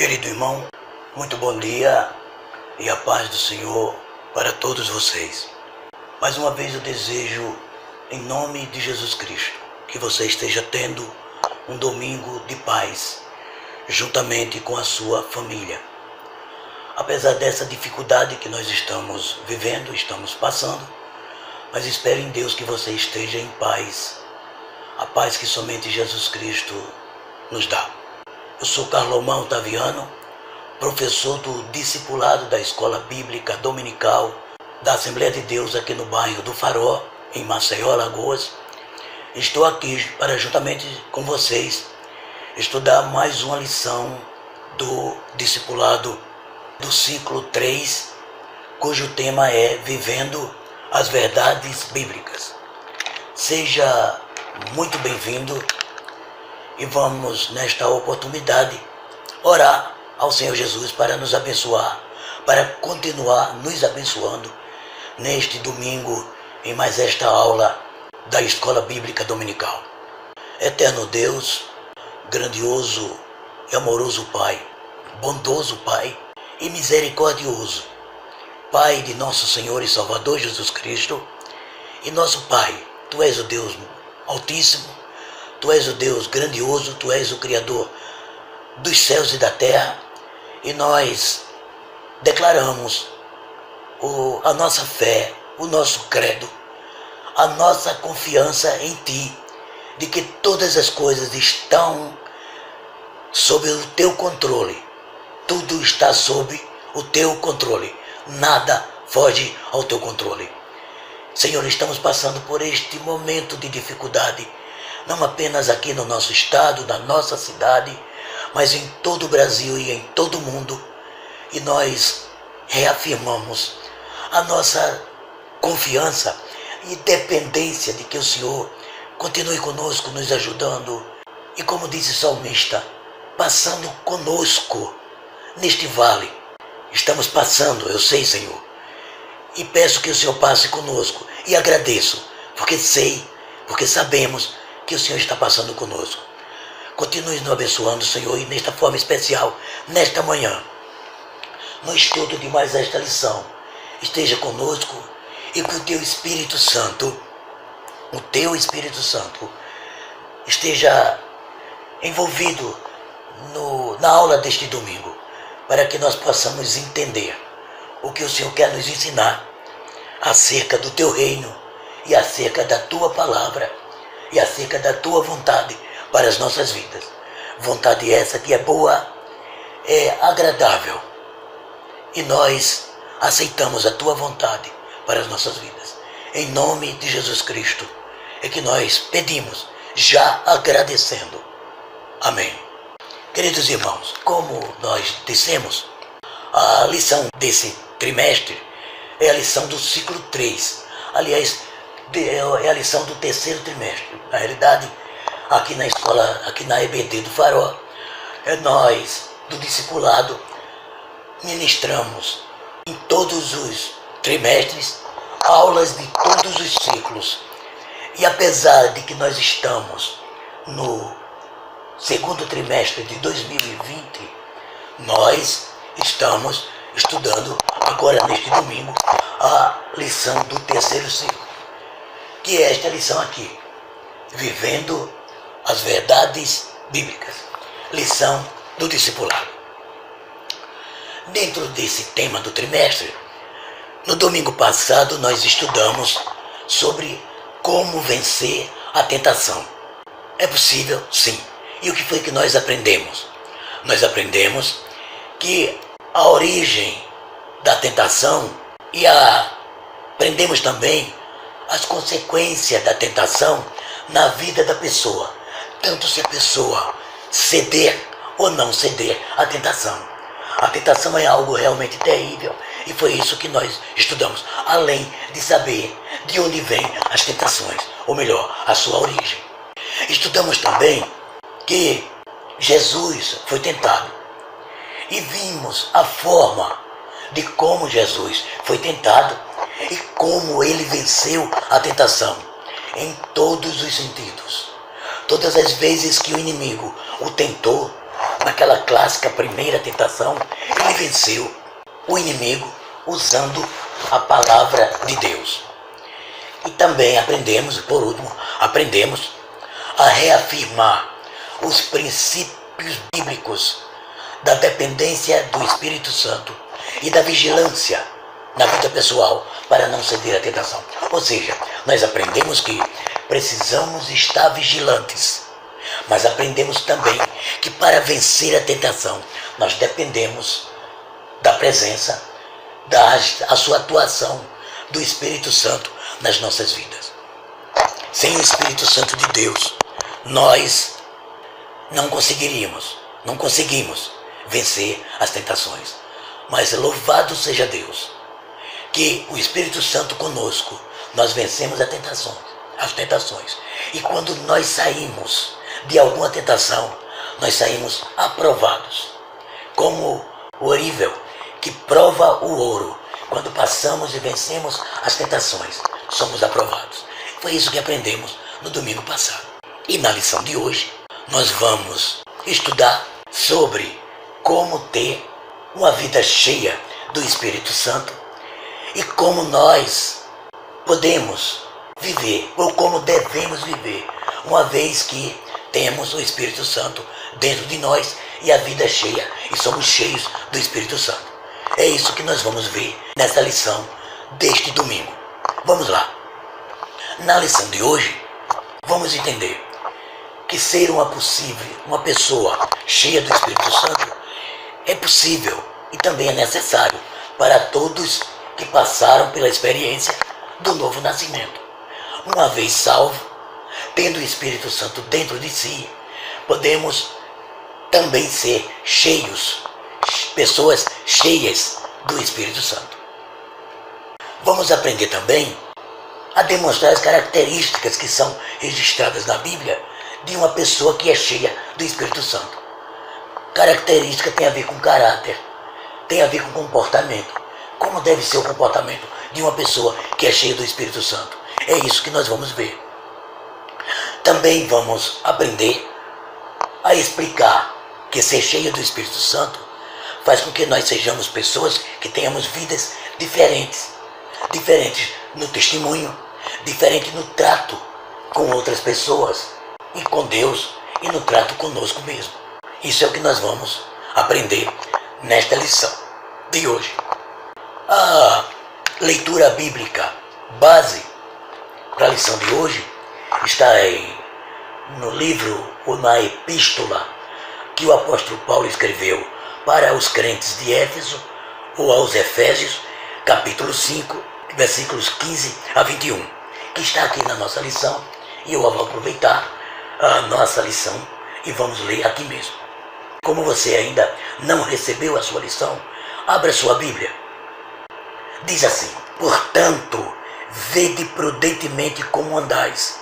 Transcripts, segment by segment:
Querido irmão, muito bom dia e a paz do Senhor para todos vocês. Mais uma vez eu desejo, em nome de Jesus Cristo, que você esteja tendo um domingo de paz, juntamente com a sua família. Apesar dessa dificuldade que nós estamos vivendo, estamos passando, mas espero em Deus que você esteja em paz, a paz que somente Jesus Cristo nos dá. Eu sou Carlomão Taviano, professor do discipulado da Escola Bíblica Dominical da Assembleia de Deus aqui no bairro do Farol, em Maceió, Alagoas. Estou aqui para, juntamente com vocês, estudar mais uma lição do discipulado do ciclo 3, cujo tema é Vivendo as Verdades Bíblicas. Seja muito bem-vindo e vamos, nesta oportunidade, orar ao Senhor Jesus para nos abençoar, para continuar nos abençoando neste domingo em mais esta aula da Escola Bíblica Dominical. Eterno Deus, grandioso e amoroso Pai, bondoso Pai e misericordioso, Pai de nosso Senhor e Salvador Jesus Cristo, e nosso Pai, Tu és o Deus Altíssimo, Tu és o Deus grandioso, Tu és o Criador dos céus e da terra, e nós declaramos a nossa fé, o nosso credo, a nossa confiança em Ti, de que todas as coisas estão sob o Teu controle, tudo está sob o Teu controle, nada foge ao Teu controle. Senhor, estamos passando por este momento de dificuldade, não apenas aqui no nosso estado, na nossa cidade, mas em todo o Brasil e em todo o mundo. E nós reafirmamos a nossa confiança e dependência de que o Senhor continue conosco, nos ajudando. E como disse o salmista, passando conosco neste vale. Estamos passando, eu sei, Senhor. E peço que o Senhor passe conosco. E agradeço, porque sabemos que o Senhor está passando conosco. Continue nos abençoando, Senhor, e nesta forma especial, nesta manhã, no estudo de mais esta lição, esteja conosco e que o Teu Espírito Santo, esteja envolvido na aula deste domingo, para que nós possamos entender o que o Senhor quer nos ensinar acerca do Teu reino e acerca da Tua palavra e acerca da Tua vontade para as nossas vidas. Vontade essa que é boa, é agradável, e nós aceitamos a Tua vontade para as nossas vidas. Em nome de Jesus Cristo é que nós pedimos, já agradecendo. Amém. Queridos irmãos, como nós dissemos, a lição desse trimestre é a lição do ciclo 3. Aliás, é a lição do terceiro trimestre. Na realidade, aqui na escola, aqui na EBD do Farol, nós, do discipulado, ministramos em todos os trimestres aulas de todos os ciclos. E apesar de que nós estamos no segundo trimestre de 2020, nós estamos estudando agora neste domingo a lição do terceiro ciclo, que é esta lição aqui, Vivendo as Verdades Bíblicas, lição do discipulado. Dentro desse tema do trimestre, no domingo passado nós estudamos sobre como vencer a tentação. É possível? Sim. E o que foi que nós aprendemos? Nós aprendemos que a origem da tentação e aprendemos também as consequências da tentação na vida da pessoa, tanto se a pessoa ceder ou não ceder à tentação. A tentação é algo realmente terrível e foi isso que nós estudamos, além de saber de onde vêm as tentações, ou melhor, a sua origem. Estudamos também que Jesus foi tentado e vimos a forma de como Jesus foi tentado e como ele venceu a tentação em todos os sentidos. Todas as vezes que o inimigo o tentou, naquela clássica primeira tentação, ele venceu o inimigo usando a palavra de Deus. E também aprendemos, por último, aprendemos a reafirmar os princípios bíblicos da dependência do Espírito Santo e da vigilância na vida pessoal para não ceder à tentação. Ou seja, nós aprendemos que precisamos estar vigilantes, mas aprendemos também que para vencer a tentação nós dependemos da presença, da sua atuação do Espírito Santo nas nossas vidas. Sem o Espírito Santo de Deus, nós não conseguimos vencer as tentações. Mas louvado seja Deus, que o Espírito Santo conosco, nós vencemos as tentações. E quando nós saímos de alguma tentação, nós saímos aprovados. Como o orível que prova o ouro, quando passamos e vencemos as tentações, somos aprovados. Foi isso que aprendemos no domingo passado. E na lição de hoje, nós vamos estudar sobre como ter uma vida cheia do Espírito Santo e como nós podemos viver, ou como devemos viver, uma vez que temos o Espírito Santo dentro de nós e a vida cheia, e somos cheios do Espírito Santo. É isso que nós vamos ver nessa lição deste domingo. Vamos lá. Na lição de hoje, vamos entender que ser uma pessoa cheia do Espírito Santo é possível e também é necessário para todos que passaram pela experiência do novo nascimento. Uma vez salvo, tendo o Espírito Santo dentro de si, podemos também ser pessoas cheias do Espírito Santo. Vamos aprender também a demonstrar as características que são registradas na Bíblia de uma pessoa que é cheia do Espírito Santo. Característica tem a ver com caráter, tem a ver com comportamento. Como deve ser o comportamento de uma pessoa que é cheia do Espírito Santo? É isso que nós vamos ver. Também vamos aprender a explicar que ser cheia do Espírito Santo faz com que nós sejamos pessoas que tenhamos vidas diferentes. Diferentes no testemunho, diferente no trato com outras pessoas e com Deus e no trato conosco mesmo. Isso é o que nós vamos aprender nesta lição de hoje. A leitura bíblica base para a lição de hoje está aí no livro ou na epístola que o apóstolo Paulo escreveu para os crentes de Éfeso ou aos Efésios, capítulo 5, versículos 15 a 21, que está aqui na nossa lição, e eu vou aproveitar a nossa lição e vamos ler aqui mesmo. Como você ainda não recebeu a sua lição, abra sua Bíblia. Diz assim: portanto, vede prudentemente como andais,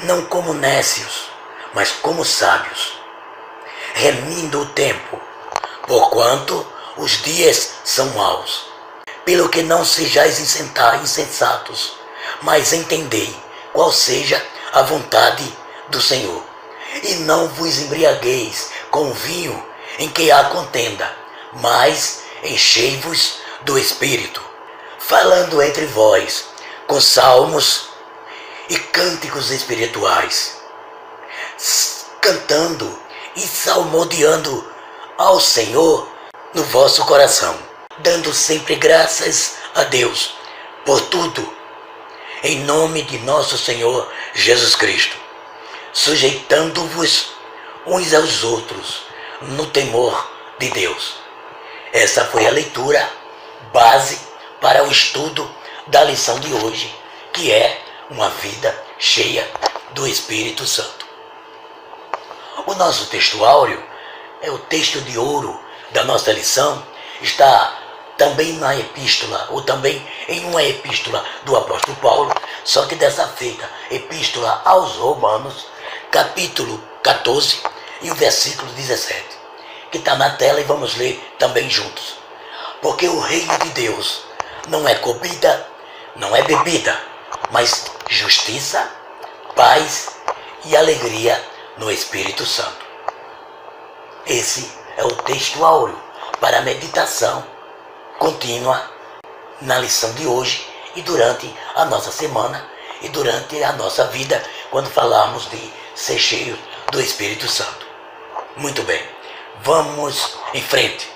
não como nécios, mas como sábios, remindo o tempo, porquanto os dias são maus. Pelo que não sejais insensatos, mas entendei qual seja a vontade do Senhor. E não vos embriagueis com vinho em que há contenda, mas enchei-vos do Espírito, falando entre vós com salmos e cânticos espirituais, cantando e salmodiando ao Senhor no vosso coração, dando sempre graças a Deus por tudo, em nome de nosso Senhor Jesus Cristo, sujeitando-vos uns aos outros no temor de Deus. Essa foi a leitura base para o estudo da lição de hoje, que é uma vida cheia do Espírito Santo. O nosso texto áureo é o texto de ouro da nossa lição, está também na epístola, ou também em uma epístola do apóstolo Paulo, só que dessa feita, epístola aos Romanos, capítulo 14 e o versículo 17, que está na tela e vamos ler também juntos. Porque o reino de Deus não é comida, não é bebida, mas justiça, paz e alegria no Espírito Santo. Esse é o texto áureo para a meditação contínua na lição de hoje e durante a nossa semana e durante a nossa vida, quando falarmos de ser cheio do Espírito Santo. Muito bem, vamos em frente.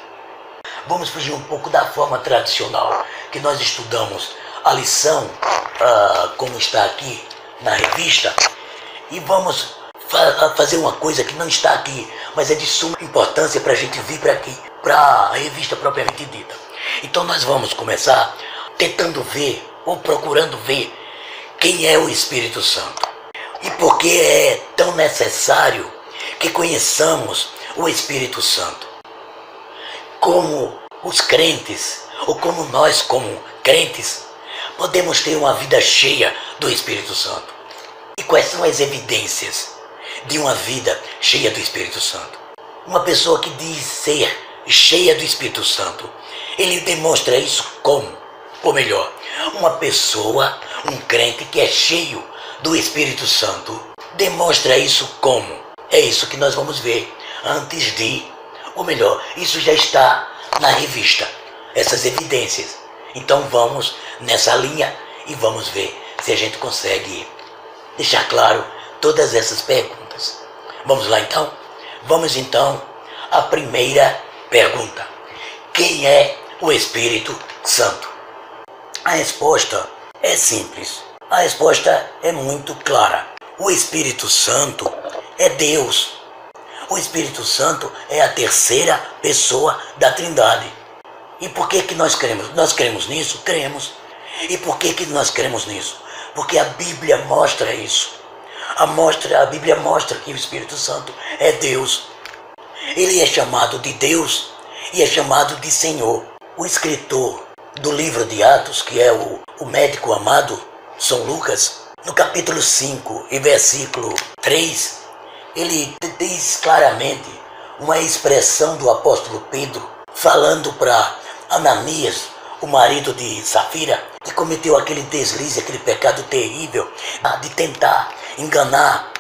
Vamos fugir um pouco da forma tradicional que nós estudamos a lição, como está aqui na revista, e vamos fazer uma coisa que não está aqui, mas é de suma importância para a gente vir para aqui, para a revista propriamente dita. Então nós vamos começar tentando ver, ou procurando ver, quem é o Espírito Santo. E por que é tão necessário que conheçamos o Espírito Santo. Como os crentes, ou como nós como crentes, podemos ter uma vida cheia do Espírito Santo. E quais são as evidências de uma vida cheia do Espírito Santo? Uma pessoa que diz ser cheia do Espírito Santo, ele demonstra isso como? Ou melhor, uma pessoa, um crente que é cheio do Espírito Santo, demonstra isso como? É isso que nós vamos ver antes de, ou melhor, isso já está na revista, essas evidências. Então vamos nessa linha e vamos ver se a gente consegue deixar claro todas essas perguntas. Vamos lá então? Vamos então à primeira pergunta. Quem é o Espírito Santo? A resposta é simples. A resposta é muito clara. O Espírito Santo é Deus. O Espírito Santo é a terceira pessoa da Trindade. E por que nós cremos? Nós cremos nisso? Cremos. E por que nós cremos nisso? Porque a Bíblia mostra isso. A Bíblia mostra que o Espírito Santo é Deus. Ele é chamado de Deus e é chamado de Senhor. O escritor do livro de Atos, que é o médico amado São Lucas, no capítulo 5 e versículo 3, ele diz claramente uma expressão do apóstolo Pedro, falando para Ananias, o marido de Safira, que cometeu aquele deslize, aquele pecado terrível de tentar enganar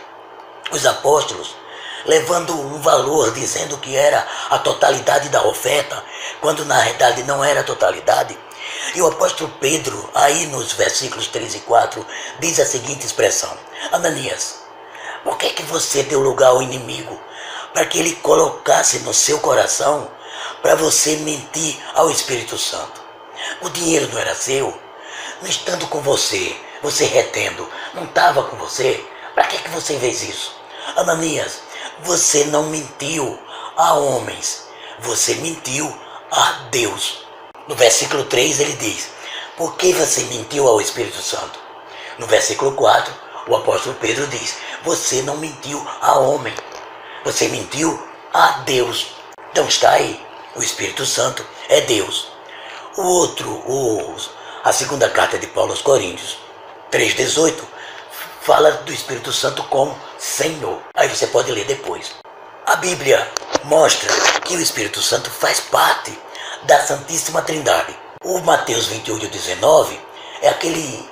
os apóstolos, levando um valor, dizendo que era a totalidade da oferta, quando na realidade não era a totalidade. E o apóstolo Pedro, aí nos versículos 3 e 4, diz a seguinte expressão: Ananias, por que você deu lugar ao inimigo para que ele colocasse no seu coração para você mentir ao Espírito Santo? O dinheiro não era seu, não estando com você, você retendo, não estava com você, para que você fez isso? Ananias, você não mentiu a homens, você mentiu a Deus. No versículo 3 ele diz: por que você mentiu ao Espírito Santo? No versículo 4, o apóstolo Pedro diz: você não mentiu a homem, você mentiu a Deus. Então está aí, o Espírito Santo é Deus. A segunda carta de Paulo aos Coríntios, 3,18, fala do Espírito Santo como Senhor. Aí você pode ler depois. A Bíblia mostra que o Espírito Santo faz parte da Santíssima Trindade. O Mateus 28,19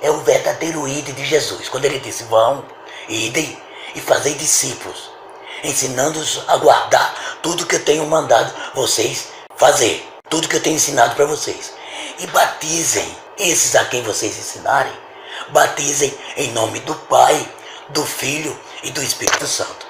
é o verdadeiro ide de Jesus, quando ele disse: vão, idem e fazei discípulos, ensinando-os a guardar tudo que eu tenho mandado vocês fazer, tudo que eu tenho ensinado para vocês. E batizem esses a quem vocês ensinarem, batizem em nome do Pai, do Filho e do Espírito Santo.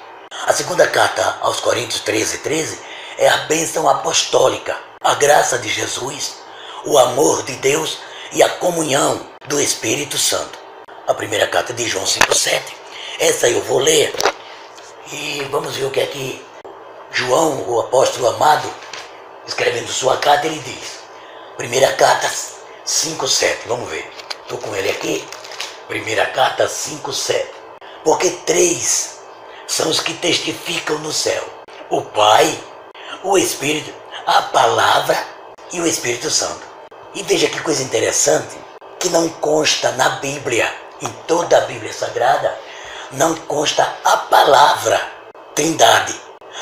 A segunda carta aos Coríntios 13,13 é a bênção apostólica, a graça de Jesus, o amor de Deus e a comunhão do Espírito Santo. A primeira carta de João 5,7, essa eu vou ler e vamos ver o que é que João, o apóstolo amado, escrevendo sua carta, ele diz. Primeira carta 5,7, vamos ver, estou com ele aqui. Primeira carta 5,7. Porque 3 são os que testificam no céu: o Pai, o Espírito, a Palavra e o Espírito Santo. E veja que coisa interessante, que não consta na Bíblia, em toda a Bíblia Sagrada, não consta a palavra Trindade,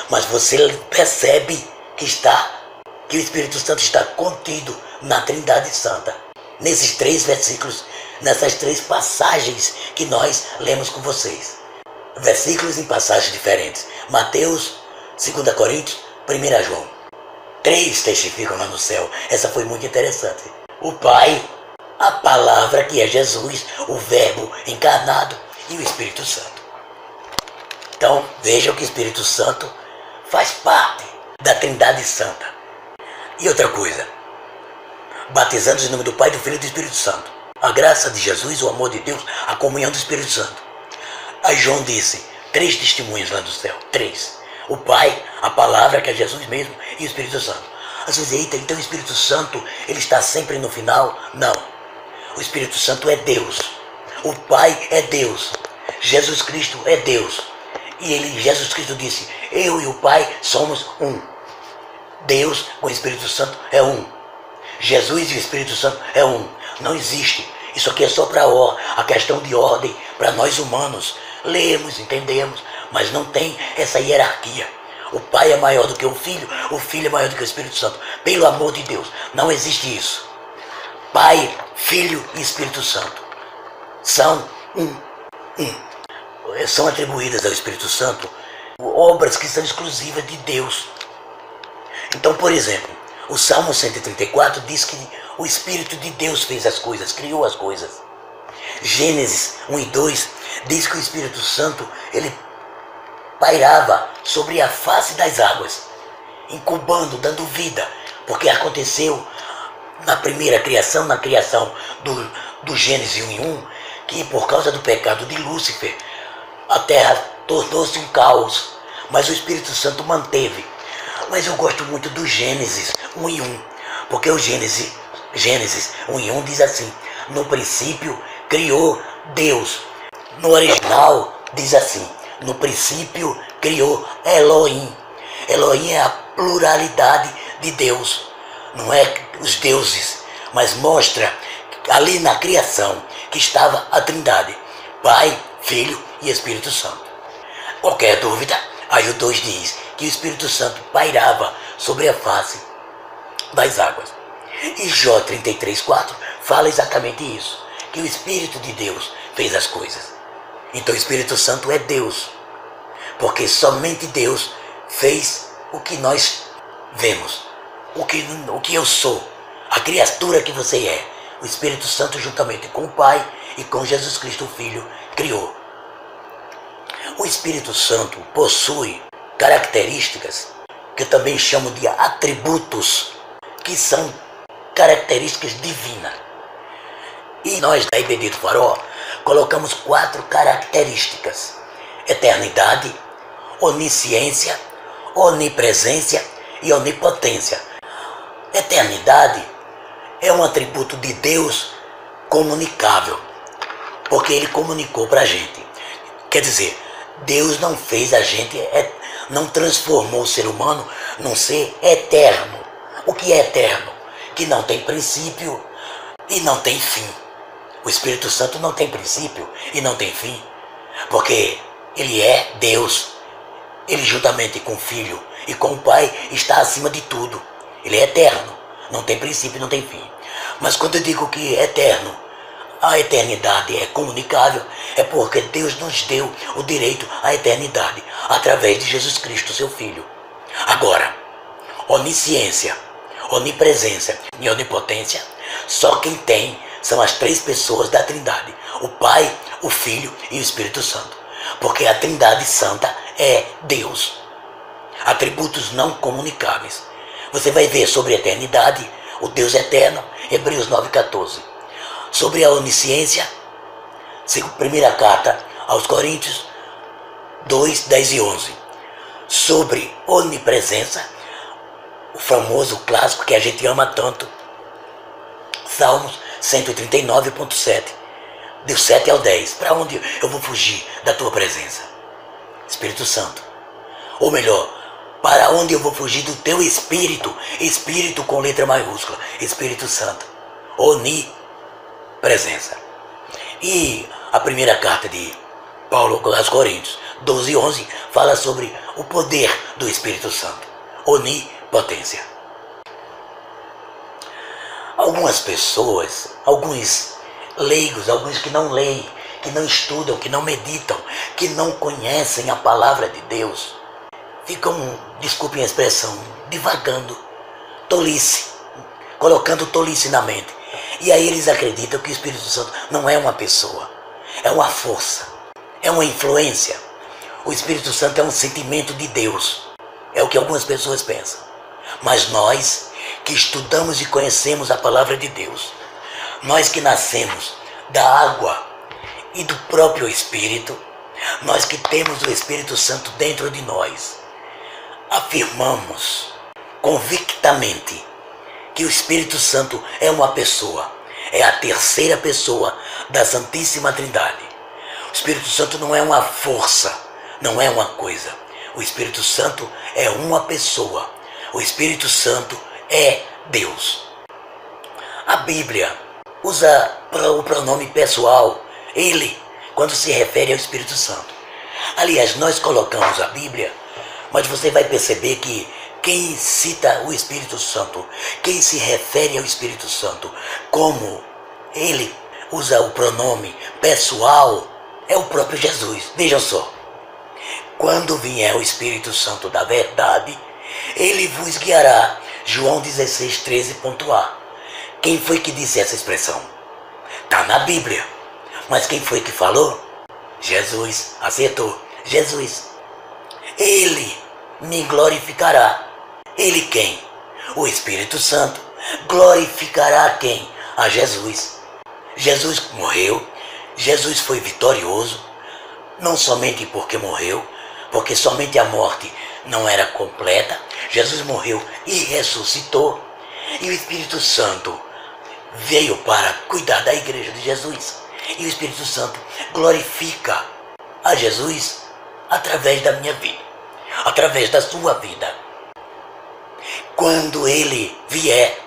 mas você percebe que o Espírito Santo está contido na Trindade Santa, nesses 3 versículos, nessas 3 passagens que nós lemos com vocês. Versículos em passagens diferentes. Mateus, 2 Coríntios, 1 João. 3 testificam lá no céu. Essa foi muito interessante. O Pai, a palavra que é Jesus, o Verbo encarnado e o Espírito Santo. Então vejam que o Espírito Santo faz parte da Trindade Santa. E outra coisa, batizando-os em nome do Pai, do Filho e do Espírito Santo. A graça de Jesus, o amor de Deus, a comunhão do Espírito Santo. Aí João disse, 3 testemunhas lá do céu, 3. O Pai, a palavra que é Jesus mesmo e o Espírito Santo. Às vezes, eita, então o Espírito Santo, ele está sempre no final? Não. O Espírito Santo é Deus. O Pai é Deus. Jesus Cristo é Deus. E Jesus Cristo disse, eu e o Pai somos um. Deus com o Espírito Santo é um. Jesus e o Espírito Santo é um. Não existe. Isso aqui é só para a questão de ordem, para nós humanos. Lemos, entendemos, mas não tem essa hierarquia. O Pai é maior do que o Filho é maior do que o Espírito Santo. Pelo amor de Deus, não existe isso. Pai, Filho e Espírito Santo são um. São atribuídas ao Espírito Santo obras que são exclusivas de Deus. Então, por exemplo, o Salmo 134 diz que o Espírito de Deus fez as coisas, criou as coisas. Gênesis 1 e 2 diz que o Espírito Santo, ele pairava sobre a face das águas, incubando, dando vida, porque aconteceu na primeira criação, na criação do Gênesis 1 e 1, que por causa do pecado de Lúcifer, a terra tornou-se um caos, mas o Espírito Santo manteve. Mas eu gosto muito do Gênesis 1 e 1, porque o Gênesis 1 e 1 diz assim, no princípio criou Deus. No original diz assim, no princípio criou Elohim. Elohim é a pluralidade de Deus, não é os deuses, mas mostra ali na criação que estava a Trindade, Pai, Filho e Espírito Santo. Qualquer dúvida, aí o 2 diz que o Espírito Santo pairava sobre a face das águas. E Jó 33,4 fala exatamente isso, que o Espírito de Deus fez as coisas. Então o Espírito Santo é Deus, porque somente Deus fez o que nós vemos, o que eu sou, a criatura que você é. O Espírito Santo, juntamente com o Pai e com Jesus Cristo, o Filho, criou. O Espírito Santo possui características que eu também chamo de atributos, que são características divinas. E nós da IBD do Farol colocamos 4 características: eternidade, onisciência, onipresença e onipotência. Eternidade é um atributo de Deus comunicável, porque Ele comunicou para a gente. Quer dizer, Deus não fez a gente, não transformou o ser humano num ser eterno. O que é eterno? Que não tem princípio e não tem fim. O Espírito Santo não tem princípio e não tem fim, porque Ele é Deus. Ele, juntamente com o Filho e com o Pai, está acima de tudo. Ele é eterno, não tem princípio e não tem fim. Mas quando eu digo que é eterno, a eternidade é comunicável, é porque Deus nos deu o direito à eternidade, através de Jesus Cristo, seu Filho. Agora, onisciência, onipresença e onipotência, só quem tem são as 3 pessoas da Trindade, o Pai, o Filho e o Espírito Santo, porque a Trindade Santa é Deus. Atributos não comunicáveis. Você vai ver sobre a eternidade, o Deus eterno, Hebreus 9,14. Sobre a onisciência, primeira carta aos Coríntios 2, 10 e 11. Sobre onipresença, o famoso clássico que a gente ama tanto, Salmos 139,7, do 7 ao 10. Para onde eu vou fugir da tua presença? Espírito Santo. Ou melhor, para onde eu vou fugir do teu Espírito? Espírito com letra maiúscula, Espírito Santo. Onipresença. E a primeira carta de Paulo aos Coríntios 12 e 11 fala sobre o poder do Espírito Santo. Onipotência. Algumas pessoas, alguns leigos, alguns que não leem, que não estudam, que não meditam, que não conhecem a palavra de Deus, ficam, desculpem a expressão, divagando, tolice, colocando tolice na mente. E aí eles acreditam que o Espírito Santo não é uma pessoa, é uma força, é uma influência. O Espírito Santo é um sentimento de Deus, é o que algumas pessoas pensam. Mas nós que estudamos e conhecemos a palavra de Deus, nós que nascemos da água e do próprio Espírito, nós que temos o Espírito Santo dentro de nós, afirmamos convictamente que o Espírito Santo é uma pessoa, é a terceira pessoa da Santíssima Trindade. O Espírito Santo não é uma força, não é uma coisa. O Espírito Santo é uma pessoa. O Espírito Santo é Deus. A Bíblia usa o pronome pessoal, ele, quando se refere ao Espírito Santo. Aliás, nós colocamos a Bíblia, mas você vai perceber que quem cita o Espírito Santo, quem se refere ao Espírito Santo como ele usa o pronome pessoal, é o próprio Jesus. Vejam só. Quando vier o Espírito Santo da verdade, ele vos guiará. João 16:13.a. Quem foi que disse essa expressão? Está na Bíblia. Mas quem foi que falou? Jesus. Acertou. Jesus. Ele me glorificará. Ele quem? O Espírito Santo. Glorificará quem? A Jesus. Jesus morreu. Jesus foi vitorioso. Não somente porque morreu, porque somente a morte não era completa. Jesus morreu e ressuscitou. E o Espírito Santo veio para cuidar da igreja de Jesus. E o Espírito Santo glorifica a Jesus através da minha vida, através da sua vida. Quando ele vier,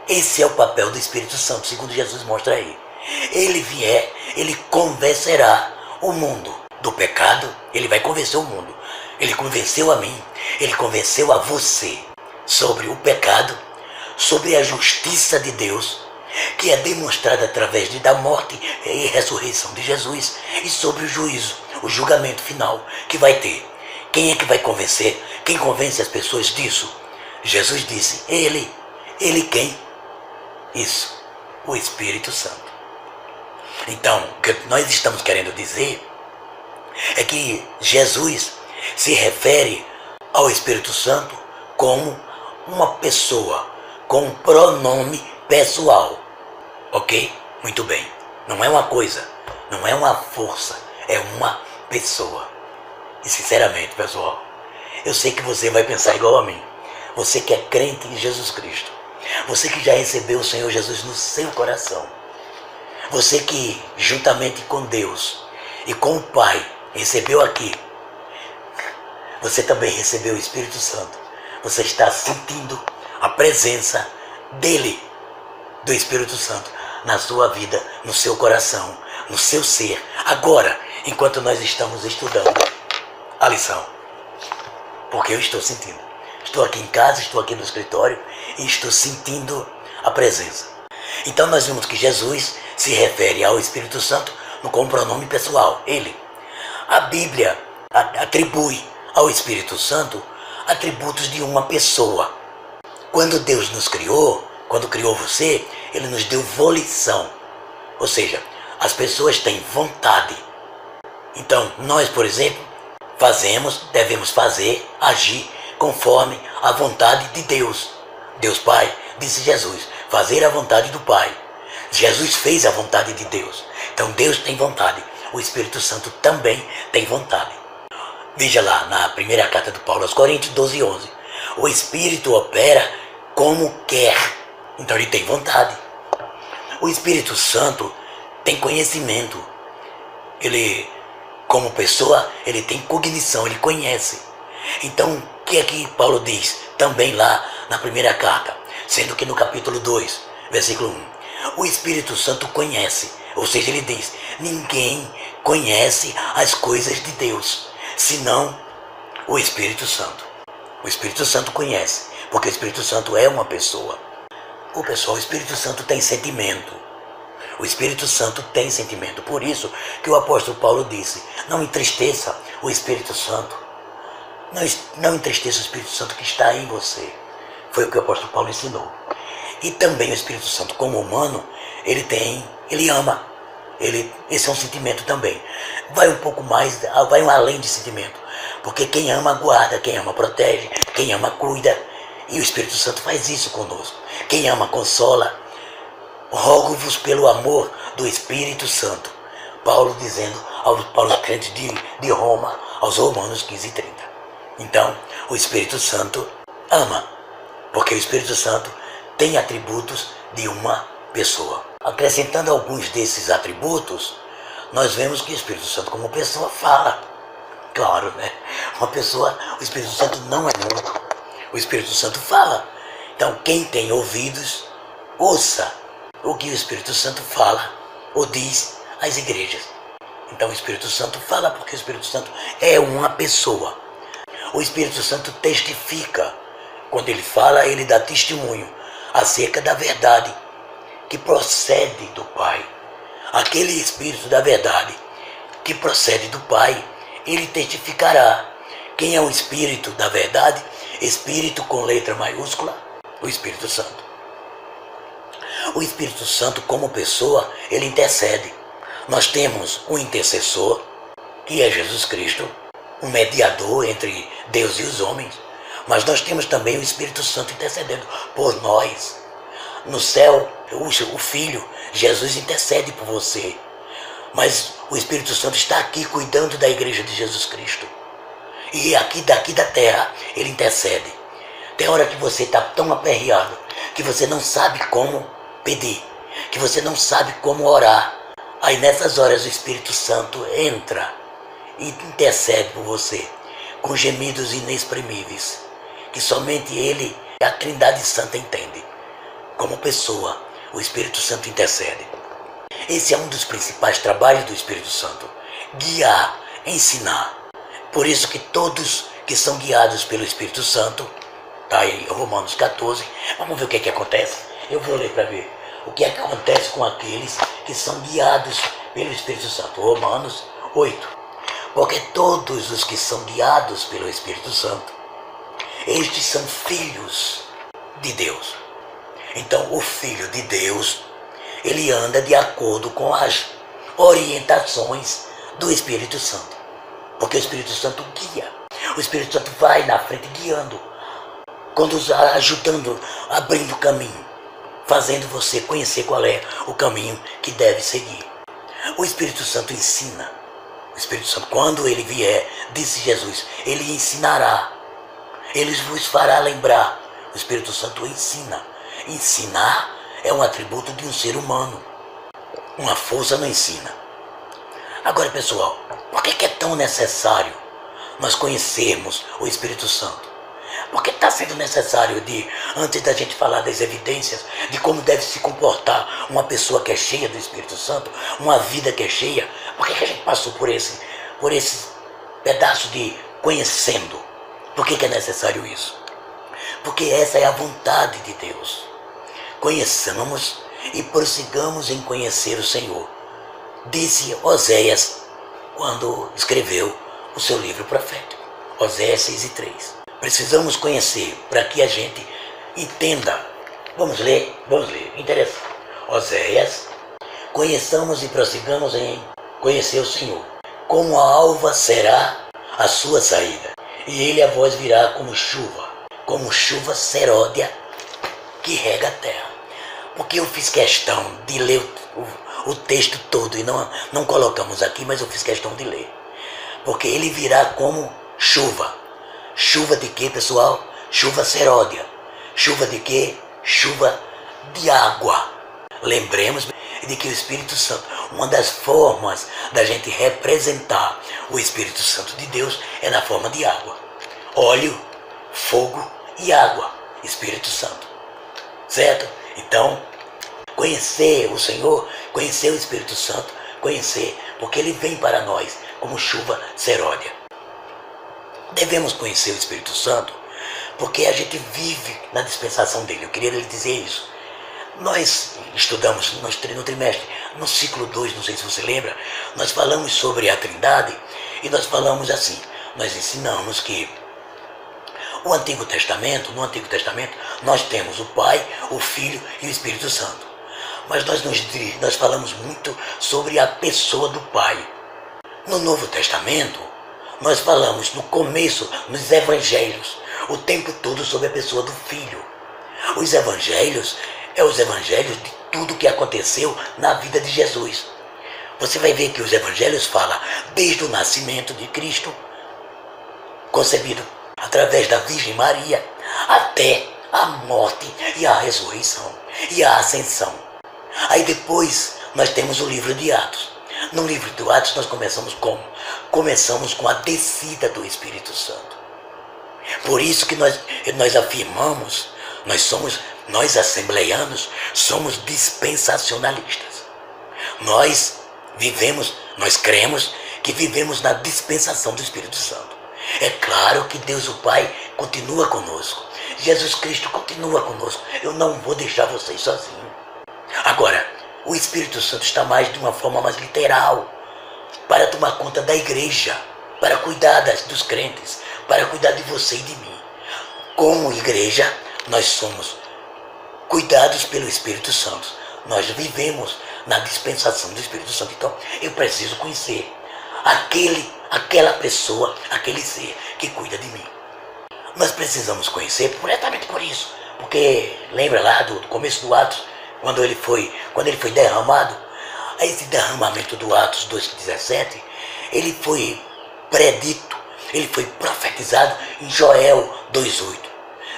esse é o papel do Espírito Santo, segundo Jesus mostra aí. Ele vier, ele convencerá o mundo do pecado, ele vai convencer o mundo. Ele convenceu a mim, ele convenceu a você sobre o pecado, sobre a justiça de Deus, que é demonstrada através da morte e ressurreição de Jesus, e sobre o juízo, o julgamento final que vai ter. Quem é que vai convencer? Quem convence as pessoas disso? Jesus disse, ele quem? Isso, o Espírito Santo. Então, o que nós estamos querendo dizer é que Jesus se refere ao Espírito Santo como uma pessoa, com um pronome pessoal. Ok? Muito bem. Não é uma coisa, não é uma força, é uma pessoa. E sinceramente, pessoal, eu sei que você vai pensar igual a mim. Você que é crente em Jesus Cristo. Você que já recebeu o Senhor Jesus no seu coração. Você que, juntamente com Deus e com o Pai, recebeu aqui. Você também recebeu o Espírito Santo. Você está sentindo a presença dele, do Espírito Santo, na sua vida, no seu coração, no seu ser. Agora, enquanto nós estamos estudando a lição. Porque eu estou sentindo. Estou aqui em casa, estou aqui no escritório e estou sentindo a presença. Então nós vimos que Jesus se refere ao Espírito Santo com um pronome pessoal, ele. A Bíblia atribui ao Espírito Santo atributos de uma pessoa. Quando Deus nos criou, quando criou você, ele nos deu volição. Ou seja, as pessoas têm vontade. Então, nós, por exemplo, devemos fazer, agir conforme a vontade de Deus. Deus Pai, disse Jesus, fazer a vontade do Pai. Jesus fez a vontade de Deus. Então Deus tem vontade. O Espírito Santo também tem vontade. Veja lá na primeira carta do Paulo aos Coríntios 12:11. O Espírito opera como quer. Então ele tem vontade. O Espírito Santo tem conhecimento. Ele, como pessoa, ele tem cognição, ele conhece. Então, o que é que Paulo diz também lá na primeira carta? Sendo que no capítulo 2, versículo 1, o Espírito Santo conhece. Ou seja, ele diz, ninguém conhece as coisas de Deus, senão o Espírito Santo. O Espírito Santo conhece, porque o Espírito Santo é uma pessoa. O Espírito Santo tem sentimento. O Espírito Santo tem sentimento. Por isso que o apóstolo Paulo disse, não entristeça o Espírito Santo. Não entristeça o Espírito Santo que está em você. Foi o que o apóstolo Paulo ensinou. E também o Espírito Santo, como humano, ele ama. Esse é um sentimento também. Vai um pouco mais, vai um além de sentimento. Porque quem ama guarda, quem ama protege, quem ama cuida. E o Espírito Santo faz isso conosco. Quem ama consola. Rogo-vos pelo amor do Espírito Santo. Paulo dizendo aos crentes de Roma, aos Romanos 15:30. Então, o Espírito Santo ama. Porque o Espírito Santo tem atributos de uma pessoa. Acrescentando alguns desses atributos, nós vemos que o Espírito Santo como pessoa fala. Claro, né? O Espírito Santo não é mudo. O Espírito Santo fala. Então, quem tem ouvidos, ouça o que o Espírito Santo fala ou diz às igrejas. Então, o Espírito Santo fala porque o Espírito Santo é uma pessoa. O Espírito Santo testifica. Quando ele fala, ele dá testemunho acerca da verdade que procede do Pai. Aquele Espírito da verdade que procede do Pai, ele testificará. Quem é o Espírito da verdade? Espírito com letra maiúscula, o Espírito Santo. O Espírito Santo, como pessoa, ele intercede. Nós temos um intercessor, que é Jesus Cristo, um mediador entre Deus e os homens. Mas nós temos também o Espírito Santo intercedendo por nós. No céu, o Filho, Jesus, intercede por você. Mas o Espírito Santo está aqui cuidando da igreja de Jesus Cristo. E daqui da terra, ele intercede. Tem hora que você está tão aperreado que você não sabe como pedir, que você não sabe como orar. Aí nessas horas o Espírito Santo entra e intercede por você com gemidos inexprimíveis, que somente ele, a Trindade Santa, entende. Como pessoa, o Espírito Santo intercede. Esse é um dos principais trabalhos do Espírito Santo: guiar, ensinar. Por isso que todos que são guiados pelo Espírito Santo, está aí Romanos 14, vamos ver o que é que acontece. Eu vou ler para ver o que é que acontece com aqueles que são guiados pelo Espírito Santo. Romanos 8. Porque todos os que são guiados pelo Espírito Santo, estes são filhos de Deus. Então, o Filho de Deus, ele anda de acordo com as orientações do Espírito Santo. Porque o Espírito Santo guia. O Espírito Santo vai na frente guiando, ajudando, abrindo caminho, fazendo você conhecer qual é o caminho que deve seguir. O Espírito Santo ensina. O Espírito Santo, quando ele vier, disse Jesus, ele ensinará. Ele vos fará lembrar. O Espírito Santo ensina. Ensinar é um atributo de um ser humano. Uma força não ensina. Agora, pessoal, por que é tão necessário nós conhecermos o Espírito Santo? Por que está sendo necessário, antes da gente falar das evidências de como deve se comportar uma pessoa que é cheia do Espírito Santo, uma vida que é cheia, por que a gente passou por esse pedaço de conhecendo? Por que é necessário isso? Porque essa é a vontade de Deus. Conheçamos e prossigamos em conhecer o Senhor, disse Oséias quando escreveu o seu livro profético, Oséias 6:3. Precisamos conhecer para que a gente entenda. Vamos ler, interessante. Oséias, conheçamos e prossigamos em conhecer o Senhor. Como a alva será a sua saída, e ele a vós virá como chuva seródia que rega a terra. Porque eu fiz questão de ler o texto todo e não colocamos aqui, mas eu fiz questão de ler. Porque ele virá como chuva. Chuva de quê, pessoal? Chuva seródia. Chuva de quê? Chuva de água. Lembremos de que o Espírito Santo, uma das formas da gente representar o Espírito Santo de Deus é na forma de água. Óleo, fogo e água. Espírito Santo. Certo? Então, conhecer o Senhor, conhecer o Espírito Santo, porque ele vem para nós como chuva seródia. Devemos conhecer o Espírito Santo porque a gente vive na dispensação dele. Eu queria lhe dizer isso. Nós estudamos no trimestre, no ciclo 2, não sei se você lembra, nós falamos sobre a Trindade e nós falamos assim, nós ensinamos que no Antigo Testamento, nós temos o Pai, o Filho e o Espírito Santo. Mas nós falamos muito sobre a pessoa do Pai. No Novo Testamento, nós falamos no começo, nos Evangelhos, o tempo todo sobre a pessoa do Filho. Os Evangelhos os Evangelhos de tudo que aconteceu na vida de Jesus. Você vai ver que os Evangelhos falam desde o nascimento de Cristo, concebido através da Virgem Maria, até a morte e a ressurreição e a ascensão. Aí depois nós temos o livro de Atos. No livro de Atos nós começamos como? Começamos com a descida do Espírito Santo. Por isso que nós afirmamos, nós assembleianos somos dispensacionalistas. Nós cremos que vivemos na dispensação do Espírito Santo. É claro que Deus o Pai continua conosco. Jesus Cristo continua conosco. Eu não vou deixar vocês sozinhos. Agora, o Espírito Santo está mais de uma forma mais literal, para tomar conta da igreja, para cuidar dos crentes, para cuidar de você e de mim. Como igreja, nós somos cuidados pelo Espírito Santo. Nós vivemos na dispensação do Espírito Santo. Então, eu preciso conhecer aquela pessoa, aquele ser que cuida de mim. Nós precisamos conhecer exatamente por isso. Porque lembra lá do começo do Atos, quando ele foi derramado, esse derramamento do Atos 2,17, ele foi predito, ele foi profetizado em Joel 2,8.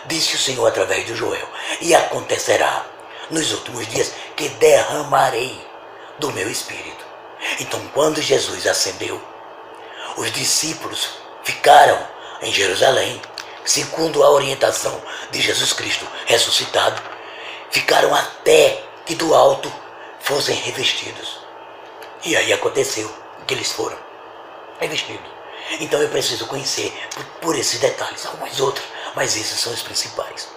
Disse o Senhor através de Joel: e acontecerá nos últimos dias que derramarei do meu Espírito. Então, quando Jesus ascendeu, os discípulos ficaram em Jerusalém, segundo a orientação de Jesus Cristo ressuscitado, ficaram até que do alto fossem revestidos. E aí aconteceu que eles foram revestidos. Então eu preciso conhecer por esses detalhes, alguns outros, mas esses são os principais.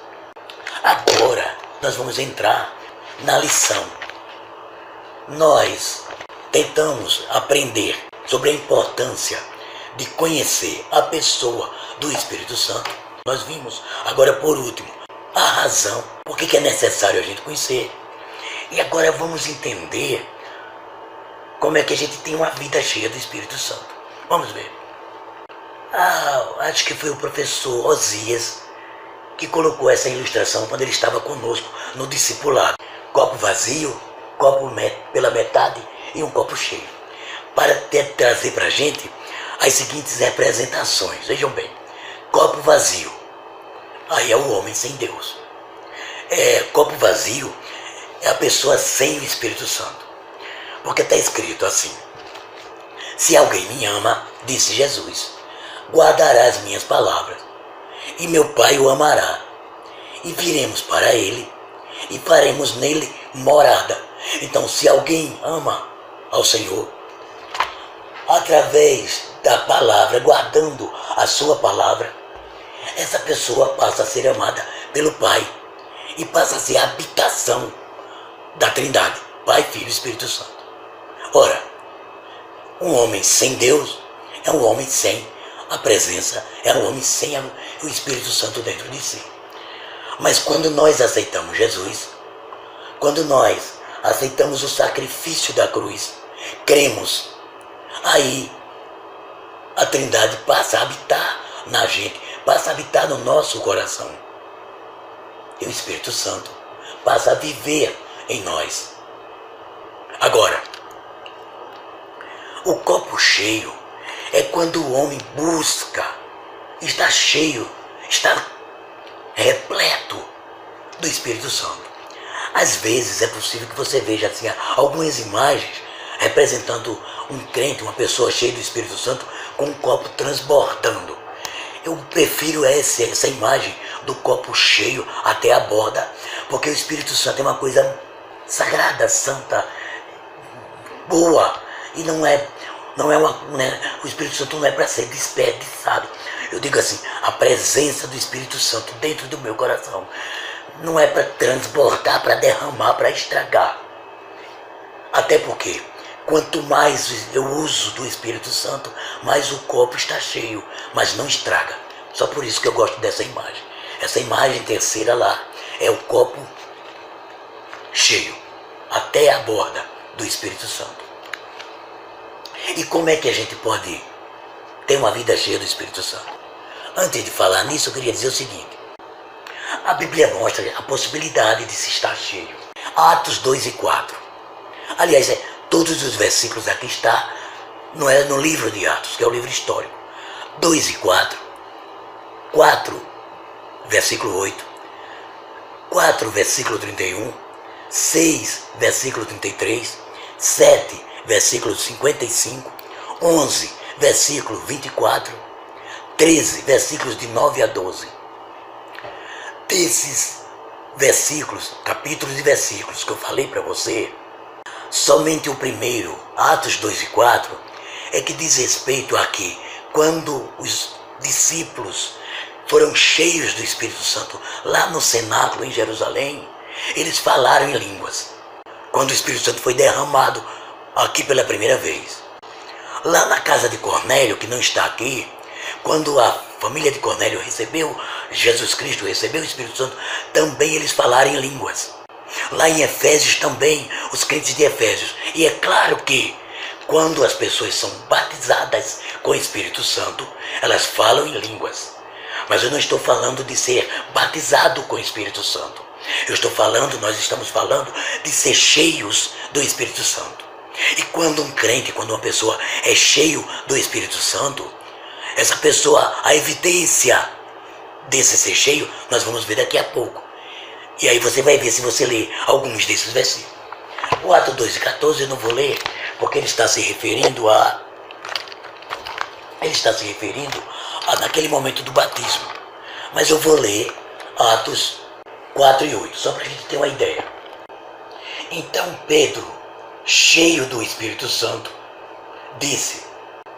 Agora nós vamos entrar na lição. Nós tentamos aprender sobre a importância de conhecer a pessoa do Espírito Santo. Nós vimos, agora por último, a razão, por que é necessário a gente conhecer. E agora vamos entender como é que a gente tem uma vida cheia do Espírito Santo. Vamos ver. Acho que foi o professor Osias que colocou essa ilustração quando ele estava conosco no discipulado. Copo vazio, copo pela metade e um copo cheio. Para trazer para a gente as seguintes representações. Vejam bem. Copo vazio. Aí é o homem sem Deus. Copo vazio é a pessoa sem o Espírito Santo. Porque está escrito assim: se alguém me ama, disse Jesus, guardará as minhas palavras, e meu Pai o amará, e viremos para ele, e faremos nele morada. Então, se alguém ama ao Senhor, através da palavra, guardando a sua palavra, essa pessoa passa a ser amada pelo Pai, e passa a ser a habitação da Trindade, Pai, Filho e Espírito Santo. Ora, um homem sem Deus é um homem sem a presença, é um homem sem o Espírito Santo dentro de si. Mas quando nós aceitamos Jesus, quando nós aceitamos o sacrifício da cruz, cremos, aí a Trindade passa a habitar na gente, passa a habitar no nosso coração. E o Espírito Santo passa a viver em nós. Agora, o copo cheio é quando o homem busca, está cheio, está repleto do Espírito Santo. Às vezes é possível que você veja assim, algumas imagens representando um crente, uma pessoa cheia do Espírito Santo, com um copo transbordando. Eu prefiro essa imagem do copo cheio até a borda, porque o Espírito Santo é uma coisa sagrada, santa, boa, e o Espírito Santo não é para ser desperdiçado. Eu digo assim, a presença do Espírito Santo dentro do meu coração não é para transbordar, para derramar, para estragar. Até porque, quanto mais eu uso do Espírito Santo, mais o copo está cheio, mas não estraga. Só por isso que eu gosto dessa imagem. Essa imagem terceira lá é o copo cheio, até a borda do Espírito Santo. E como é que a gente pode ter uma vida cheia do Espírito Santo? Antes de falar nisso, eu queria dizer o seguinte. A Bíblia mostra a possibilidade de se estar cheio. Atos 2 e 4. Aliás, todos os versículos aqui está, não é no livro de Atos, que é o livro histórico. 2 e 4. 4, versículo 8. 4, versículo 31. 6, versículo 33. 7, versículo 55. 11, versículo 24. 13, versículos de 9 a 12. Desses versículos, capítulos e versículos que eu falei para você, somente o primeiro, Atos 2 e 4, é que diz respeito a que quando os discípulos foram cheios do Espírito Santo lá no cenáculo em Jerusalém, eles falaram em línguas. Quando o Espírito Santo foi derramado aqui pela primeira vez. Lá na casa de Cornélio, que não está aqui, quando a família de Cornélio recebeu Jesus Cristo, recebeu o Espírito Santo, também eles falaram em línguas. Lá em Efésios também, os crentes de Efésios. E é claro que quando as pessoas são batizadas com o Espírito Santo, elas falam em línguas. Mas eu não estou falando de ser batizado com o Espírito Santo. Nós estamos falando de ser cheios do Espírito Santo. E quando um crente, quando uma pessoa é cheio do Espírito Santo, essa pessoa, a evidência desse ser cheio, nós vamos ver daqui a pouco. E aí você vai ver se você ler alguns desses versículos. O Ato 2 e 14 eu não vou ler, porque ele está se referindo a naquele momento do batismo. Mas eu vou ler Atos 4 e 8, só para a gente ter uma ideia. Então Pedro, cheio do Espírito Santo, disse: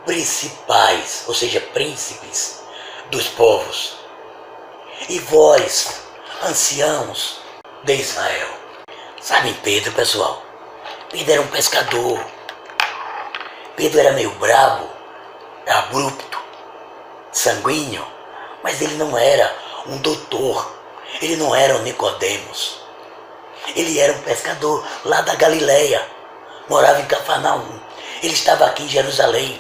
principais, ou seja, príncipes dos povos, e vós, anciãos de Israel. Sabem Pedro, pessoal? Pedro era um pescador. Pedro era meio bravo, abrupto, sanguíneo, mas ele não era um doutor, ele não era um Nicodemos. Ele era um pescador lá da Galileia, morava em Cafarnaum. Ele estava aqui em Jerusalém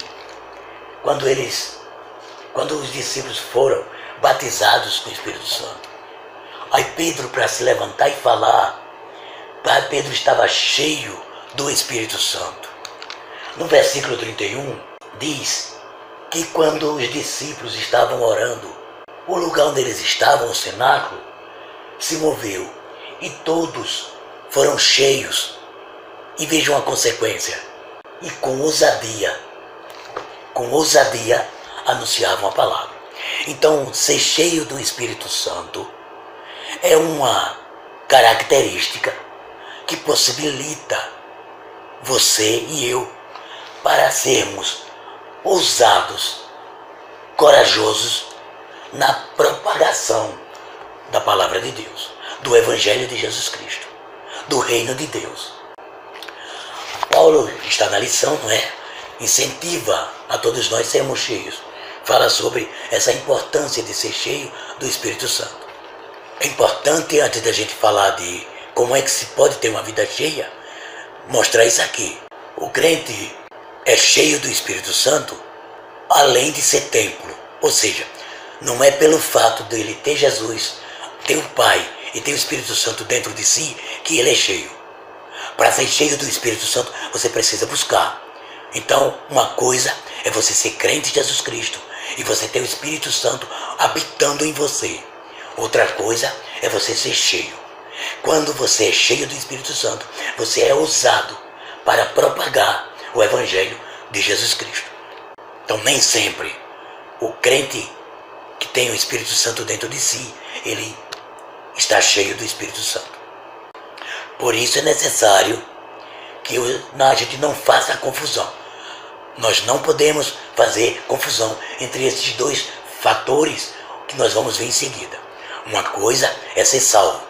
quando os discípulos foram batizados com o Espírito Santo. Aí Pedro, para se levantar e falar, Pedro estava cheio do Espírito Santo. No versículo 31 diz que quando os discípulos estavam orando, o lugar onde eles estavam, o cenáculo, se moveu e todos foram cheios. E vejam a consequência. E com ousadia anunciavam a palavra. Então, ser cheio do Espírito Santo é uma característica que possibilita você e eu para sermos ousados, corajosos na propagação da palavra de Deus, do Evangelho de Jesus Cristo, do reino de Deus. Paulo está na lição, não é? Incentiva a todos nós sermos cheios. Fala sobre essa importância de ser cheio do Espírito Santo. É importante, antes da gente falar de como é que se pode ter uma vida cheia, mostrar isso aqui. O crente é cheio do Espírito Santo, além de ser templo. Ou seja, não é pelo fato de ele ter Jesus, ter o Pai e ter o Espírito Santo dentro de si que ele é cheio. Para ser cheio do Espírito Santo, você precisa buscar. Então, uma coisa é você ser crente em Jesus Cristo e você ter o Espírito Santo habitando em você. Outra coisa é você ser cheio. Quando você é cheio do Espírito Santo, você é ousado para propagar o Evangelho de Jesus Cristo. Então, nem sempre o crente que tem o Espírito Santo dentro de si, ele está cheio do Espírito Santo. Por isso é necessário que a gente não faça confusão. Nós não podemos fazer confusão entre esses dois fatores que nós vamos ver em seguida. Uma coisa é ser salvo,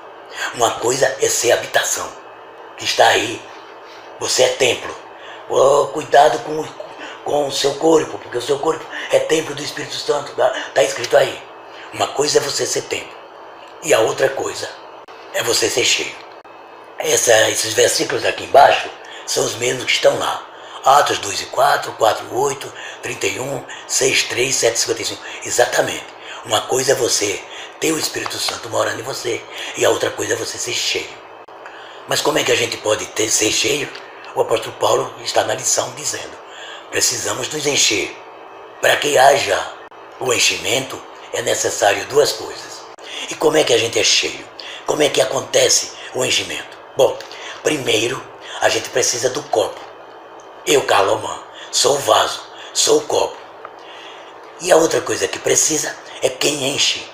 uma coisa é ser habitação, que está aí. Você é templo. Cuidado com o seu corpo, porque o seu corpo é templo do Espírito Santo, está escrito aí. Uma coisa é você ser tempo e a outra coisa é você ser cheio. Esses versículos aqui embaixo são os mesmos que estão lá. Atos 2:4, 4:8, 31, 6:3, 7:55. Exatamente. Uma coisa é você ter o Espírito Santo morando em você e a outra coisa é você ser cheio. Mas como é que a gente pode ser cheio? O apóstolo Paulo está na lição dizendo: precisamos nos encher. Para que haja o enchimento é necessário duas coisas. E como é que a gente é cheio? Como é que acontece o enchimento? Bom, primeiro a gente precisa do copo. Eu, Carlomã, sou o vaso, sou o copo. E a outra coisa que precisa é quem enche.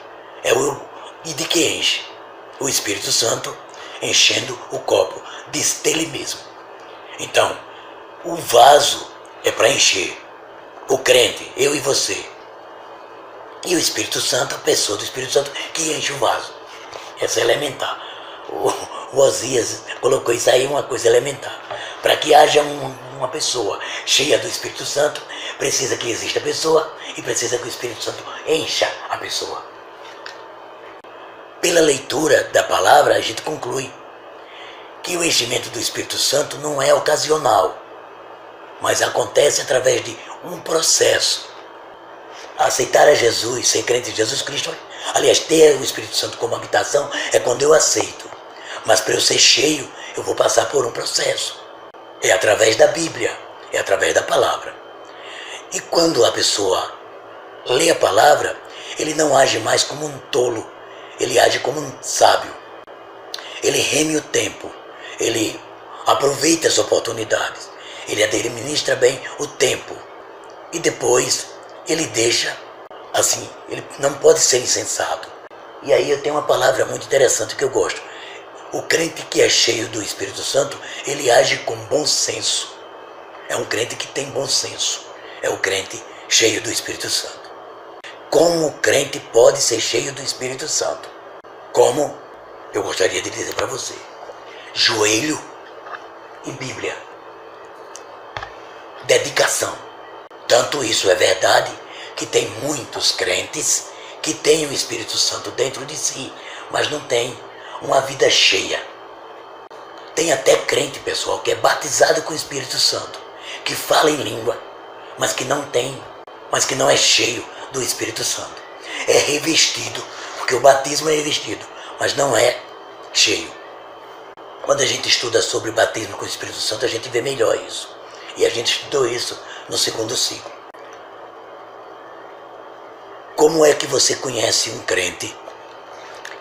E de que enche? O Espírito Santo enchendo o copo dele mesmo. Então, o vaso é para encher. O crente, eu e você. E o Espírito Santo, a pessoa do Espírito Santo que enche o vaso. Essa é elementar. O Osias colocou isso aí, uma coisa elementar. Para que haja uma pessoa cheia do Espírito Santo, precisa que exista a pessoa e precisa que o Espírito Santo encha a pessoa. Pela leitura da palavra, a gente conclui que o enchimento do Espírito Santo não é ocasional, mas acontece através de um processo. Aceitar a Jesus, ser crente em Jesus Cristo, aliás, ter o Espírito Santo como habitação é quando eu aceito. Mas para eu ser cheio, eu vou passar por um processo. É através da Bíblia, é através da palavra. E quando a pessoa lê a palavra, ele não age mais como um tolo, ele age como um sábio. Ele reme o tempo, ele aproveita as oportunidades, ele administra bem o tempo. E depois ele deixa assim, ele não pode ser insensato. E aí eu tenho uma palavra muito interessante que eu gosto. O crente que é cheio do Espírito Santo, ele age com bom senso. É um crente que tem bom senso. É o crente cheio do Espírito Santo. Como o crente pode ser cheio do Espírito Santo? Como eu gostaria de dizer para você: joelho e Bíblia. Dedicação. Tanto isso é verdade que tem muitos crentes que têm o Espírito Santo dentro de si, mas não têm uma vida cheia. Tem até crente, pessoal, que é batizado com o Espírito Santo, que fala em língua, mas que não é cheio do Espírito Santo. É revestido, porque o batismo é revestido, mas não é cheio. Quando a gente estuda sobre batismo com o Espírito Santo, a gente vê melhor isso. E a gente estudou isso no segundo ciclo. Como é que você conhece um crente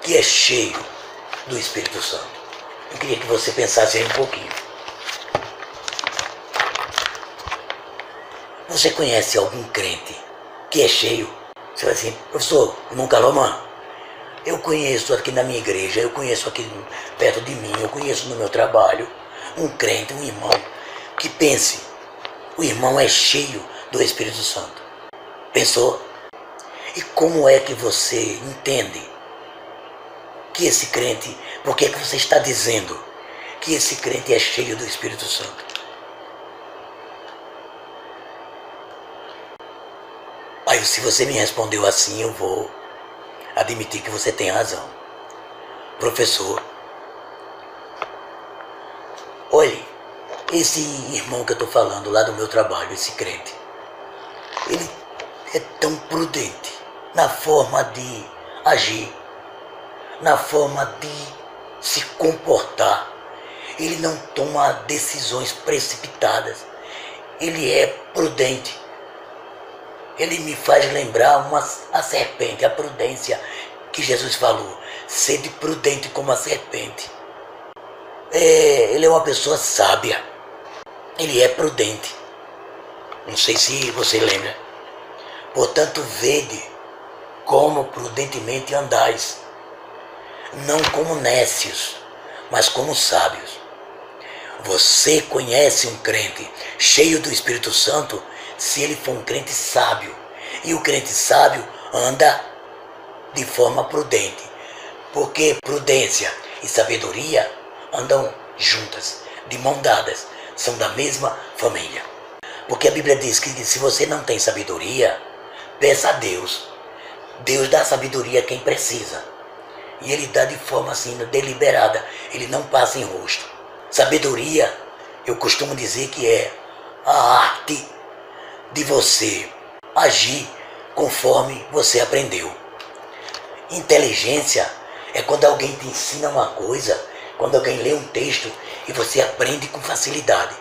que é cheio do Espírito Santo? Eu queria que você pensasse aí um pouquinho. Você conhece algum crente que é cheio? Você vai assim: professor, irmão Carlomã, eu conheço aqui na minha igreja, eu conheço aqui perto de mim, eu conheço no meu trabalho, um crente, um irmão, que pense, o irmão é cheio do Espírito Santo. Pensou? E como é que você entende que esse crente, por que você está dizendo que esse crente é cheio do Espírito Santo? Aí, se você me respondeu assim, eu vou admitir que você tem razão. Professor, olhe, esse irmão que eu estou falando lá do meu trabalho, esse crente, ele é tão prudente na forma de agir, na forma de se comportar. Ele não toma decisões precipitadas. Ele é prudente. Ele me faz lembrar a serpente, a prudência que Jesus falou. Sede prudente como a serpente. Ele é uma pessoa sábia. Ele é prudente. Não sei se você lembra. Portanto, vede como prudentemente andais, não como nécios, mas como sábios. Você conhece um crente cheio do Espírito Santo se ele for um crente sábio. E o crente sábio anda de forma prudente, porque prudência e sabedoria andam juntas, de mão dadas, são da mesma família. Porque a Bíblia diz que se você não tem sabedoria, peça a Deus, Deus dá sabedoria a quem precisa. E Ele dá de forma assim, deliberada. Ele não passa em rosto. Sabedoria, eu costumo dizer que é a arte de você agir conforme você aprendeu. Inteligência é quando alguém te ensina uma coisa, quando alguém lê um texto e você aprende com facilidade.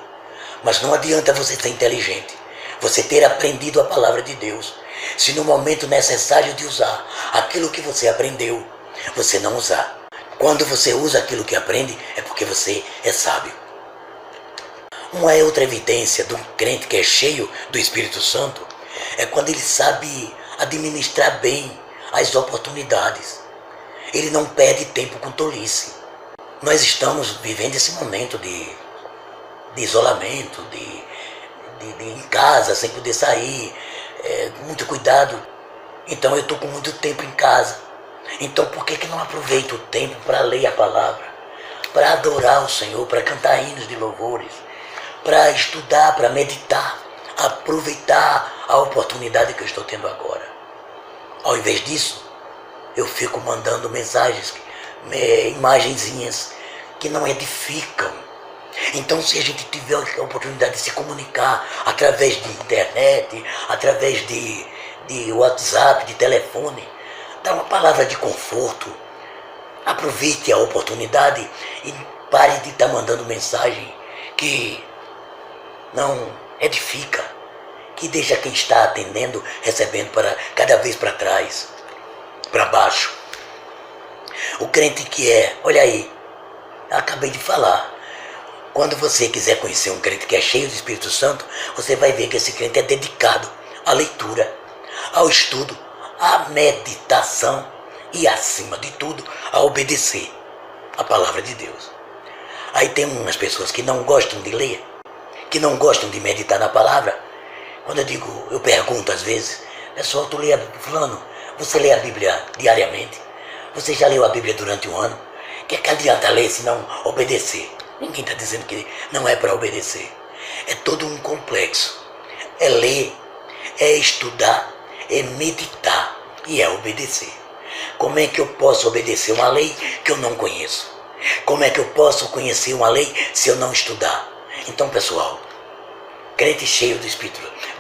Mas não adianta você ser inteligente, você ter aprendido a palavra de Deus, se no momento necessário de usar aquilo que você aprendeu, você não usar. Quando você usa aquilo que aprende, é porque você é sábio. Uma outra evidência de um crente que é cheio do Espírito Santo é quando ele sabe administrar bem as oportunidades. Ele não perde tempo com tolice. Nós estamos vivendo esse momento de isolamento, de em casa, sem poder sair, muito cuidado. Então eu estou com muito tempo em casa. Então por que não aproveito o tempo para ler a palavra, para adorar o Senhor, para cantar hinos de louvores, para estudar, para meditar, aproveitar a oportunidade que eu estou tendo agora? Ao invés disso, eu fico mandando mensagens, imagenzinhas que não edificam. Então, se a gente tiver a oportunidade de se comunicar através de internet, através de WhatsApp, de telefone, dá uma palavra de conforto. Aproveite a oportunidade e pare de estar mandando mensagem que não edifica, que deixa quem está atendendo, recebendo para cada vez para trás, para baixo. O crente que olha aí, acabei de falar. Quando você quiser conhecer um crente que é cheio do Espírito Santo, você vai ver que esse crente é dedicado à leitura, ao estudo, à meditação e, acima de tudo, a obedecer a palavra de Deus. Aí tem umas pessoas que não gostam de ler, que não gostam de meditar na palavra. Quando eu pergunto às vezes, pessoal, fulano, você lê a Bíblia diariamente? Você já leu a Bíblia durante um ano? O que adianta ler se não obedecer? Ninguém está dizendo que não é para obedecer. É todo um complexo. É ler, é estudar, é meditar e é obedecer. Como é que eu posso obedecer uma lei que eu não conheço? Como é que eu posso conhecer uma lei se eu não estudar? Então, pessoal, crente cheio do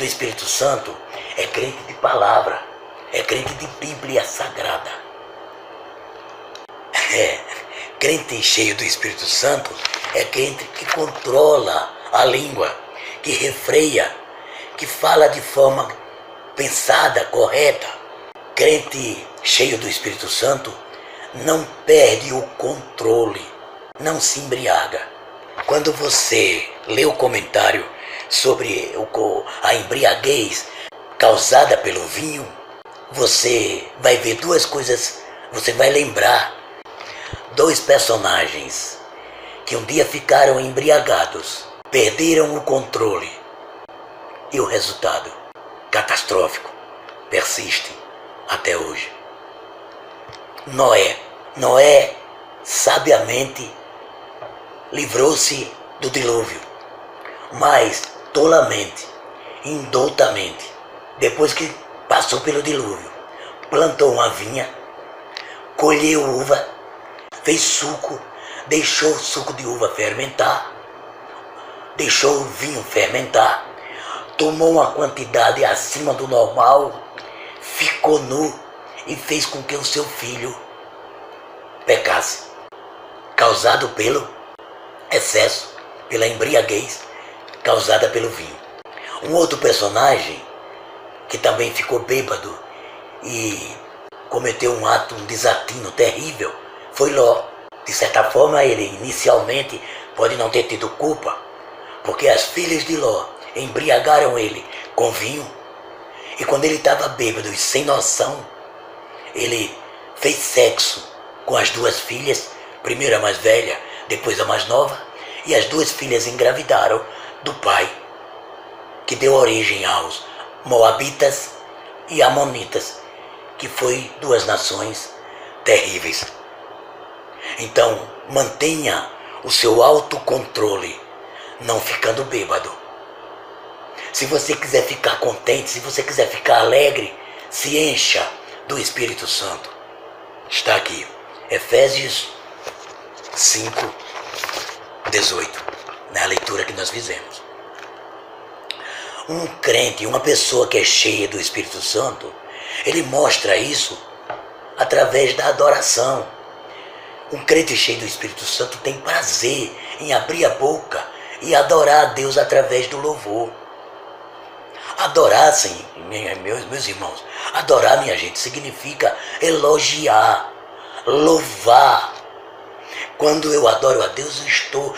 Espírito Santo é crente de palavra, é crente de Bíblia Sagrada. Crente cheio do Espírito Santo é crente que controla a língua, que refreia, que fala de forma pensada, correta. Crente cheio do Espírito Santo não perde o controle, não se embriaga. Quando você lê o comentário sobre a embriaguez causada pelo vinho, você vai ver duas coisas, você vai lembrar dois personagens que um dia ficaram embriagados, perderam o controle e o resultado catastrófico persiste até hoje. Noé sabiamente livrou-se do dilúvio, mas tolamente, indoltamente, depois que passou pelo dilúvio, plantou uma vinha, colheu uva, fez suco, deixou o suco de uva fermentar, deixou o vinho fermentar, tomou uma quantidade acima do normal, ficou nu e fez com que o seu filho pecasse, causado pelo excesso, pela embriaguez causada pelo vinho. Um outro personagem que também ficou bêbado e cometeu um desatino terrível foi Ló. De certa forma, ele inicialmente pode não ter tido culpa, porque as filhas de Ló embriagaram ele com vinho, e quando ele estava bêbado e sem noção, ele fez sexo com as duas filhas, primeiro a mais velha, depois a mais nova, e as duas filhas engravidaram do pai, que deu origem aos Moabitas e Amonitas, que foi duas nações terríveis. Então, mantenha o seu autocontrole, não ficando bêbado. Se você quiser ficar contente, se você quiser ficar alegre, se encha do Espírito Santo está aqui. Efésios 5:18, na leitura que nós fizemos. Um crente, uma pessoa que é cheia do Espírito Santo, ele mostra isso através da adoração. Um crente cheio do Espírito Santo tem prazer em abrir a boca e adorar a Deus através do louvor. Adorar, sim, meus irmãos, adorar, minha gente, significa elogiar, louvar. Quando eu adoro a Deus, eu estou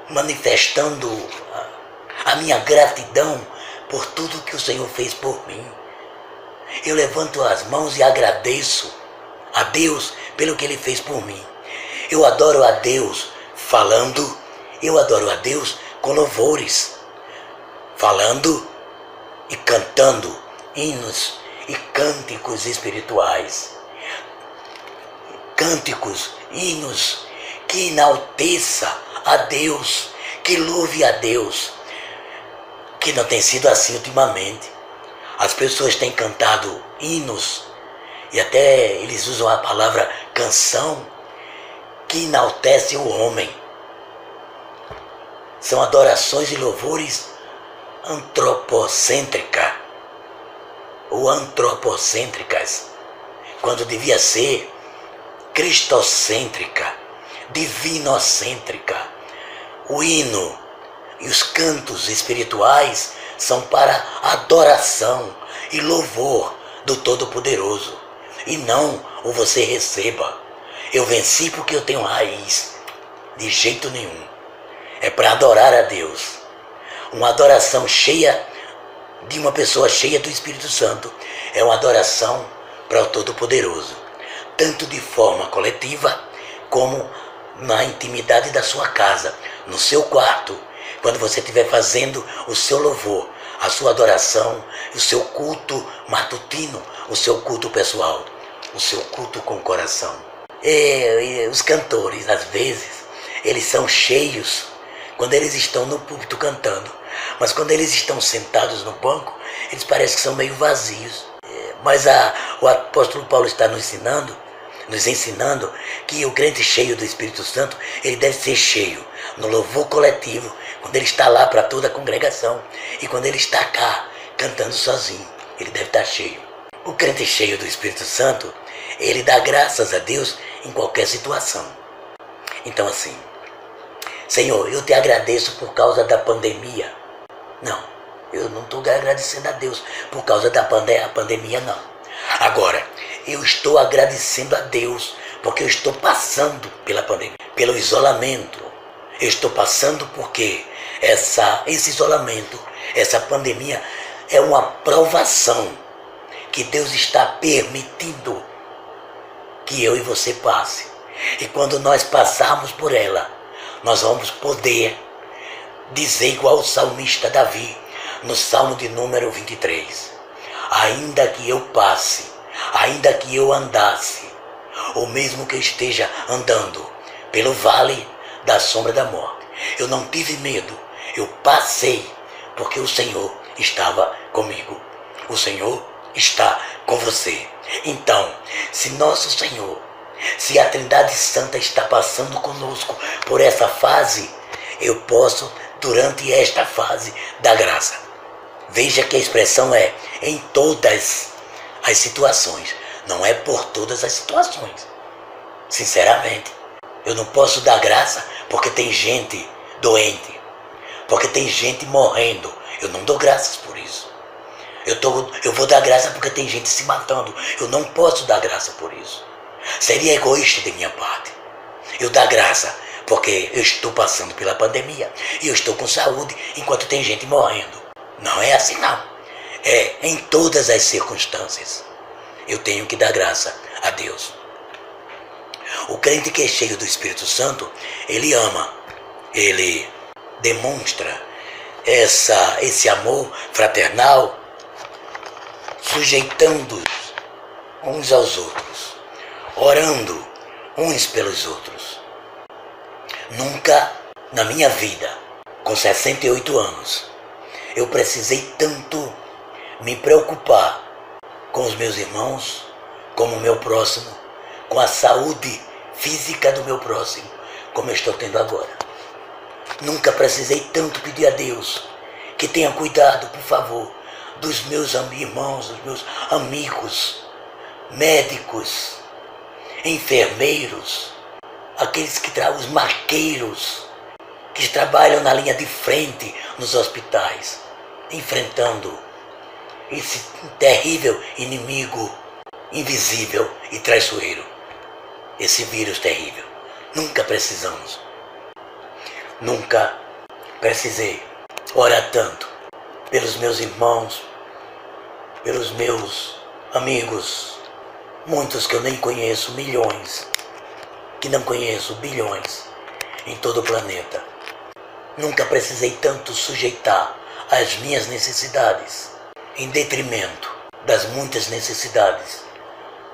manifestando a minha gratidão por tudo que o Senhor fez por mim. Eu levanto as mãos e agradeço a Deus pelo que Ele fez por mim. Eu adoro a Deus falando, eu adoro a Deus com louvores, falando e cantando hinos e cânticos espirituais. Cânticos, hinos que enalteça a Deus, que louve a Deus, que não tem sido assim ultimamente. As pessoas têm cantado hinos e até eles usam a palavra canção, que enaltece o homem. São adorações e louvores antropocêntricas ou antropocêntricas, quando devia ser cristocêntrica, divinocêntrica. O hino e os cantos espirituais são para adoração e louvor do Todo-Poderoso, e não o você receba. Eu venci porque eu tenho raiz. De jeito nenhum. É para adorar a Deus. Uma adoração cheia de uma pessoa cheia do Espírito Santo é uma adoração para o Todo-Poderoso, tanto de forma coletiva como na intimidade da sua casa, no seu quarto, quando você estiver fazendo o seu louvor, a sua adoração, o seu culto matutino, o seu culto pessoal, o seu culto com o coração. E os cantores, às vezes, eles são cheios quando eles estão no púlpito cantando, mas quando eles estão sentados no banco, eles parecem que são meio vazios. Mas o apóstolo Paulo está nos ensinando que o crente cheio do Espírito Santo, ele deve ser cheio no louvor coletivo, quando ele está lá para toda a congregação, e quando ele está cá, cantando sozinho, ele deve estar cheio. O crente cheio do Espírito Santo, ele dá graças a Deus em qualquer situação. Então assim, Senhor, eu te agradeço por causa da pandemia. Não, eu não estou agradecendo a Deus por causa da pandemia, não. Agora, eu estou agradecendo a Deus porque eu estou passando pela pandemia, pelo isolamento. Eu estou passando porque esse isolamento, essa pandemia é uma provação que Deus está permitindo que eu e você passe. E quando nós passarmos por ela, nós vamos poder dizer igual o salmista Davi, no Salmo de número 23. Ainda que eu passe, ainda que eu andasse, ou mesmo que eu esteja andando pelo vale da sombra da morte, eu não tive medo, eu passei, porque o Senhor estava comigo. O Senhor está com você. Então, se nosso Senhor, se a Trindade Santa está passando conosco por essa fase, eu posso, durante esta fase, dar graça. Veja que a expressão é em todas as situações, não é por todas as situações. Sinceramente, eu não posso dar graça porque tem gente doente, porque tem gente morrendo. Eu não dou graças por isso. Eu vou dar graça porque tem gente se matando. Eu não posso dar graça por isso. Seria egoísta de minha parte. Eu dar graça porque eu estou passando pela pandemia e eu estou com saúde enquanto tem gente morrendo. Não é assim não. É em todas as circunstâncias. Eu tenho que dar graça a Deus. O crente que é cheio do Espírito Santo, ele ama, ele demonstra esse amor fraternal, sujeitando uns aos outros, orando uns pelos outros. Nunca na minha vida, com 68 anos, eu precisei tanto me preocupar com os meus irmãos, como o meu próximo, com a saúde física do meu próximo, como eu estou tendo agora. Nunca precisei tanto pedir a Deus que tenha cuidado, por favor, dos meus irmãos, dos meus amigos, médicos, enfermeiros, aqueles que os marqueiros, que trabalham na linha de frente nos hospitais, enfrentando esse terrível inimigo invisível e traiçoeiro, esse vírus terrível. Nunca precisei orar tanto pelos meus irmãos, pelos meus amigos, muitos que eu nem conheço, milhões, que não conheço, bilhões, em todo o planeta. Nunca precisei tanto sujeitar as minhas necessidades, em detrimento das muitas necessidades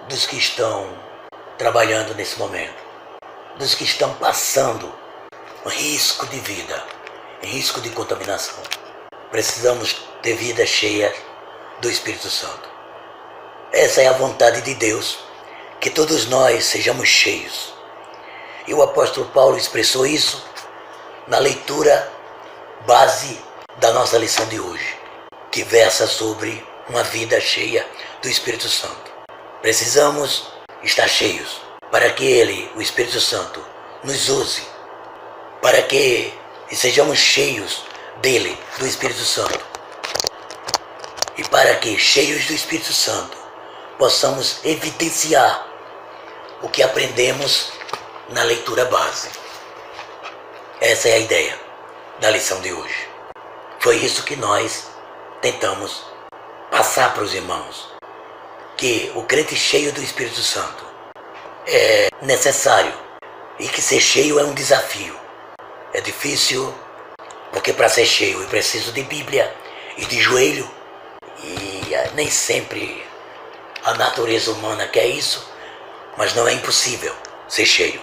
dos que estão trabalhando nesse momento, dos que estão passando risco de vida, risco de contaminação. Precisamos ter vida cheia do Espírito Santo. Essa é a vontade de Deus, que todos nós sejamos cheios. E o apóstolo Paulo expressou isso na leitura base da nossa lição de hoje, que versa sobre uma vida cheia do Espírito Santo. Precisamos estar cheios para que Ele, o Espírito Santo, nos use, para que sejamos cheios dele, do Espírito Santo, e para que, cheios do Espírito Santo, possamos evidenciar o que aprendemos na leitura base. Essa é a ideia da lição de hoje. Foi isso que nós tentamos passar para os irmãos, que o crente cheio do Espírito Santo é necessário e que ser cheio é um desafio. É difícil, porque para ser cheio eu preciso de Bíblia e de joelho, e nem sempre a natureza humana quer isso, mas não é impossível ser cheio.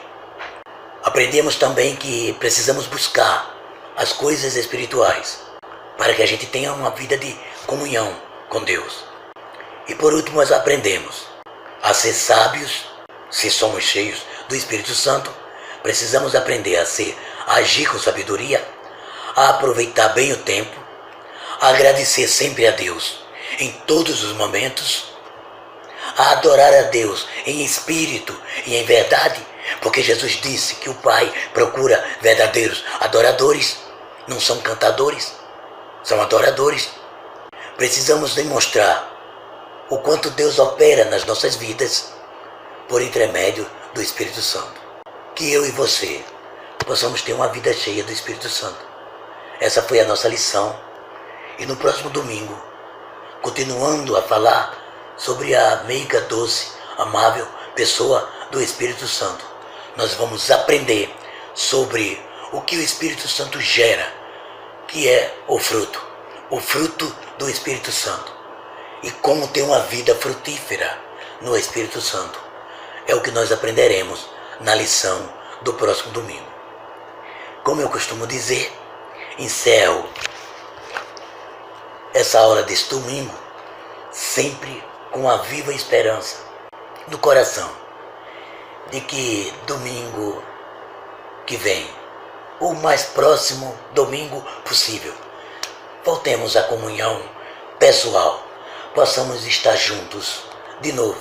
Aprendemos também que precisamos buscar as coisas espirituais para que a gente tenha uma vida de comunhão com Deus. E por último nós aprendemos a ser sábios. Se somos cheios do Espírito Santo, precisamos aprender a agir com sabedoria, a aproveitar bem o tempo, a agradecer sempre a Deus em todos os momentos, a adorar a Deus em espírito e em verdade, porque Jesus disse que o Pai procura verdadeiros adoradores, não são cantadores, são adoradores. Precisamos demonstrar o quanto Deus opera nas nossas vidas por intermédio do Espírito Santo. Que eu e você possamos ter uma vida cheia do Espírito Santo. Essa foi a nossa lição. E no próximo domingo, continuando a falar sobre a meiga, doce, amável pessoa do Espírito Santo, nós vamos aprender sobre o que o Espírito Santo gera, que é o fruto do Espírito Santo, e como ter uma vida frutífera no Espírito Santo. É o que nós aprenderemos na lição do próximo domingo. Como eu costumo dizer, encerro essa hora desse domingo sempre com a viva esperança no coração de que domingo que vem, o mais próximo domingo possível, voltemos à comunhão pessoal, possamos estar juntos de novo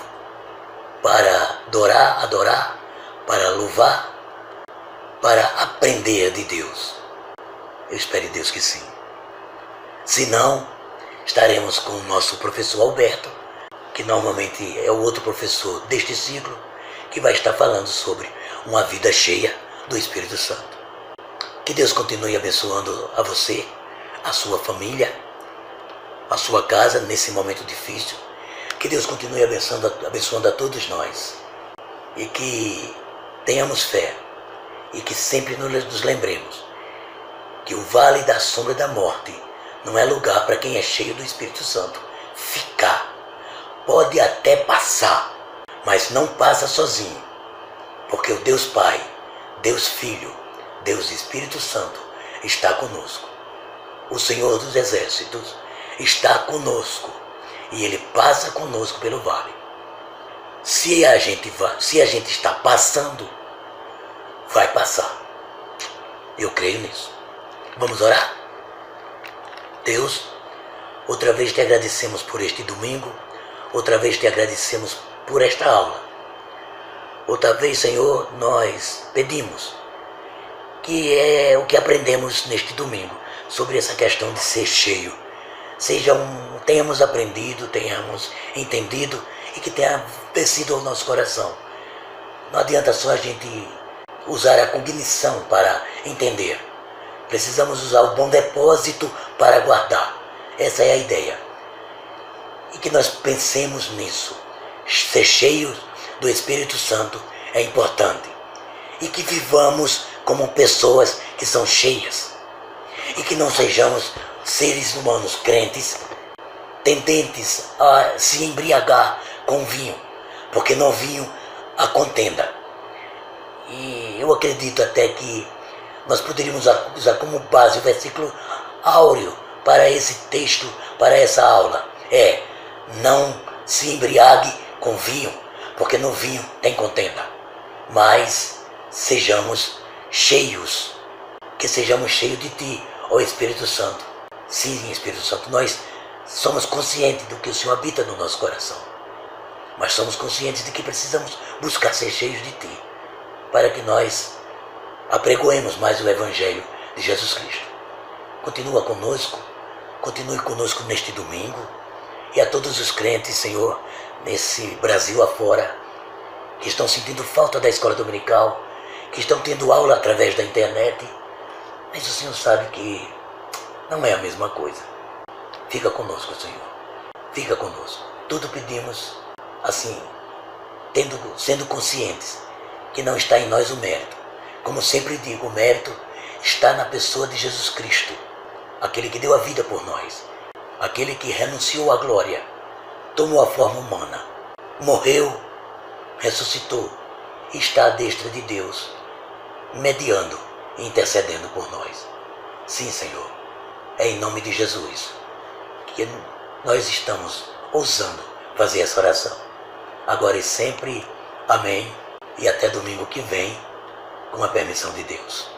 para adorar, para louvar, para aprender de Deus. Eu espero em Deus que sim. Se não, estaremos com o nosso professor Alberto, que normalmente é o outro professor deste ciclo, que vai estar falando sobre uma vida cheia do Espírito Santo. Que Deus continue abençoando a você, a sua família, a sua casa nesse momento difícil. Que Deus continue abençoando a todos nós. E que tenhamos fé. E que sempre nos lembremos que o vale da sombra da morte não é lugar para quem é cheio do Espírito Santo ficar. Pode até passar, mas não passa sozinho. Porque o Deus Pai, Deus Filho, Deus Espírito Santo está conosco. O Senhor dos Exércitos está conosco e Ele passa conosco pelo vale. se a gente está passando, vai passar. Eu creio nisso. Vamos orar? Deus, outra vez te agradecemos por este domingo, outra vez te agradecemos por esta aula. Outra vez, Senhor, nós pedimos que é o que aprendemos neste domingo sobre essa questão de ser cheio. Tenhamos aprendido, tenhamos entendido e que tenha descido ao nosso coração. Não adianta só a gente usar a cognição para entender. Precisamos usar o bom depósito para guardar. Essa é a ideia. E que nós pensemos nisso. Ser cheios do Espírito Santo é importante. E que vivamos como pessoas que são cheias. E que não sejamos seres humanos crentes, tendentes a se embriagar com vinho, porque no vinho há contenda. E eu acredito até que nós poderíamos usar como base o versículo áureo para esse texto, para essa aula. Não se embriague com vinho, porque no vinho tem contenda. Mas sejamos cheios, que sejamos cheios de Ti, ó Espírito Santo. Sim, Espírito Santo, nós somos conscientes do que o Senhor habita no nosso coração. Mas somos conscientes de que precisamos buscar ser cheios de Ti, para que nós apregoemos mais o Evangelho de Jesus Cristo. Continue conosco neste domingo, e a todos os crentes, Senhor, nesse Brasil afora, que estão sentindo falta da escola dominical, que estão tendo aula através da internet, mas o Senhor sabe que não é a mesma coisa. Fica conosco, Senhor. Fica conosco. Tudo pedimos assim, sendo conscientes que não está em nós o mérito. Como sempre digo, o mérito está na pessoa de Jesus Cristo, aquele que deu a vida por nós, aquele que renunciou à glória, tomou a forma humana, morreu, ressuscitou e está à destra de Deus, mediando e intercedendo por nós. Sim, Senhor, é em nome de Jesus que nós estamos ousando fazer essa oração. Agora e sempre, amém, e até domingo que vem, com a permissão de Deus.